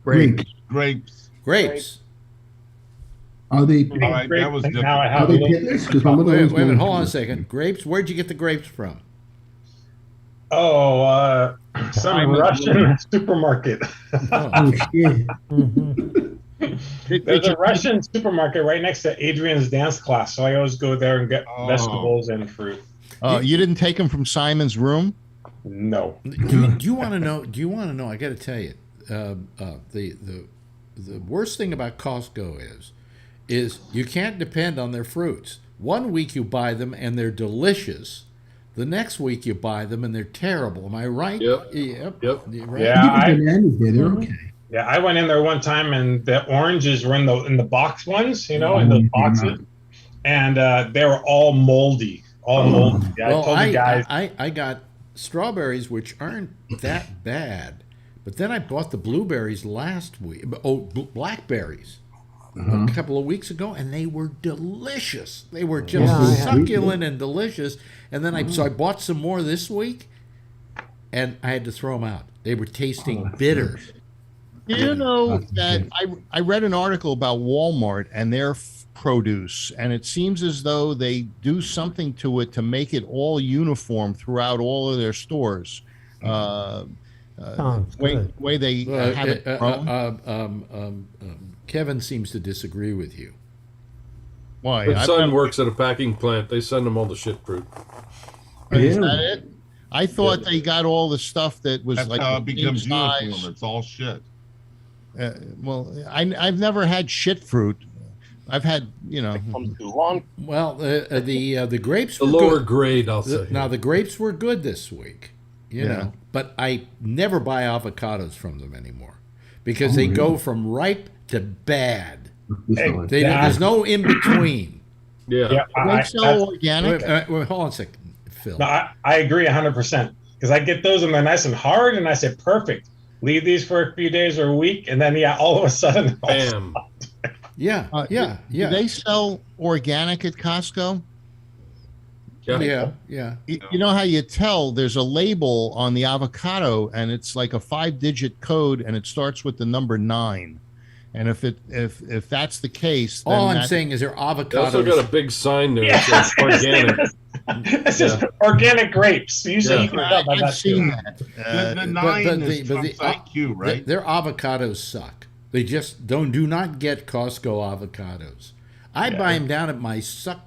Grapes. Grapes. Grapes. Are they Eating All right, that grapes, was and different. now I are have a they little. pitless? Because my mother Wait, always wait a minute. wanted Hold on a pitless. second. Grapes. Where'd you get the grapes from? Oh, some Russian supermarket. Oh shit! There's a Russian supermarket right next to Adrian's dance class, so I always go there and get Oh. vegetables and fruit. You didn't take him from Simon's room? No. Do you want to know? Do you want to know? I got to tell you, the worst thing about Costco is you can't depend on their fruits. One week you buy them and they're delicious. The next week you buy them and they're terrible. Am I right? Yep. Yep. Yep. You're right. Yeah, Even bananas there, they're okay. Yeah, I went in there one time and the oranges were in the box ones, in those boxes, and they were all moldy, moldy. I Well, told the guys, I got strawberries, which aren't that bad, but then I bought the blueberries last week. Oh, blackberries. A couple of weeks ago, and they were delicious. They were just Yeah, I had- succulent and delicious. And then I bought some more this week, and I had to throw them out. They were tasting bitter. You know that I read an article about Walmart and their produce, and it seems as though they do something to it to make it all uniform throughout all of their stores. Sounds good. Way they have it grown. Kevin seems to disagree with you. Why? My son works at a packing plant. They send him all the shit fruit. Is that it? I thought they got all the stuff that was That's like how the it becomes same size. uniform. It's all shit. Well, I've never had shit fruit. I've had, Comes too long. Well, the grapes The were lower good. grade, I'll say. Now the grapes were good this week, you know, but I never buy avocados from them anymore because they go from ripe to bad. There's no in between. Yeah. yeah, they sell organic. Wait, hold on a second, Phil. no, I agree 100% because I get those and they're nice and hard, and I say perfect. Leave these for a few days or a week, and then all of a sudden, Bam. Yeah. Do they sell organic at Costco? Yeah. You know how you tell there's a label on the avocado and it's like a 5-digit code and it starts with the number 9. And if that's the case, then All I'm saying is they're They also got a avocados. big sign there Yeah, that says organic. It's just organic grapes. Usually you can tell by I've that seen too. that. The 9 is but the- Trump's IQ, right? Their avocados suck. They just do not get Costco avocados. I buy them down at my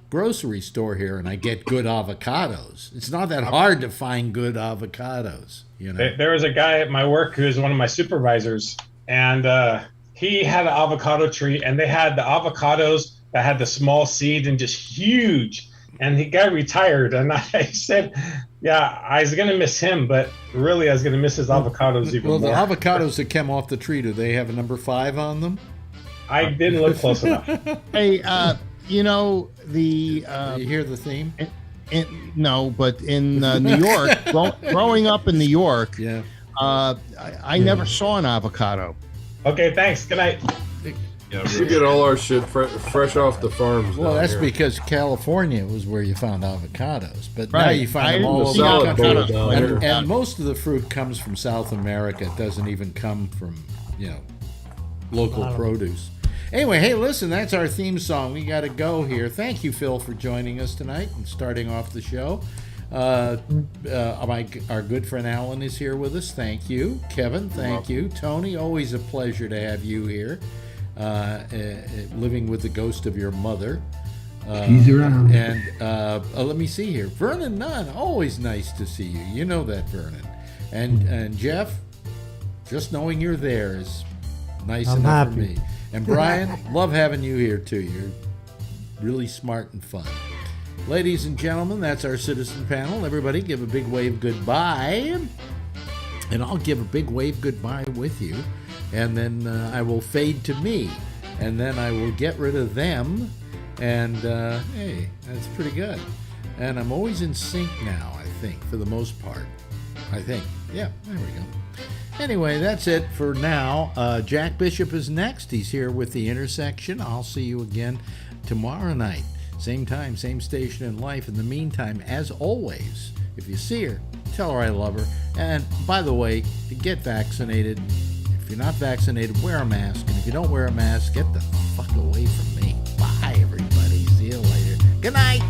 grocery store here, and I get good avocados. It's not that hard to find good avocados, you know. There was a guy at my work who was one of my supervisors, and he had an avocado tree, and they had the avocados that had the small seed and just huge. And he got retired, and I said, yeah, I was going to miss him, but really I was going to miss his avocados even Well, more. the avocados that came off the tree, do they have a number 5 on them? I didn't look close enough. Hey, the You hear the theme? no, but in New York, growing up in New York, Yeah. I never saw an avocado. Okay, thanks. Good night. Yeah, We really. get all our shit fresh off the farms. Well, down that's here. because California was where you found avocados, but now Right. you I find them didn't all see over the salad country. bowl down here. And most of the fruit comes from South America. It doesn't even come from, local produce. Anyway, hey, listen, that's our theme song. We got to go here. Thank you, Phil, for joining us tonight and starting off the show. Our good friend Alan is here with us. Thank you. Kevin, thank you. Tony, always a pleasure to have you here, living with the ghost of your mother. He's around. And let me see here. Vernon Nunn, always nice to see you. You know that, Vernon. And Jeff, just knowing you're there is nice I'm enough happy. for me. And Brian, love having you here too. You're really smart and fun. Ladies and gentlemen, that's our citizen panel. Everybody give a big wave goodbye. And I'll give a big wave goodbye with you. And then I will fade to me. And then I will get rid of them. And hey, that's pretty good. And I'm always in sync now, I think, for the most part. I think. Yeah, there we go. Anyway, that's it for now. Jack Bishop is next. He's here with The Intersection. I'll see you again tomorrow night. Same time, same station in life. In the meantime, as always, if you see her, tell her I love her. And by the way, to get vaccinated, if you're not vaccinated, wear a mask. And if you don't wear a mask, get the fuck away from me. Bye, everybody. See you later. Good night.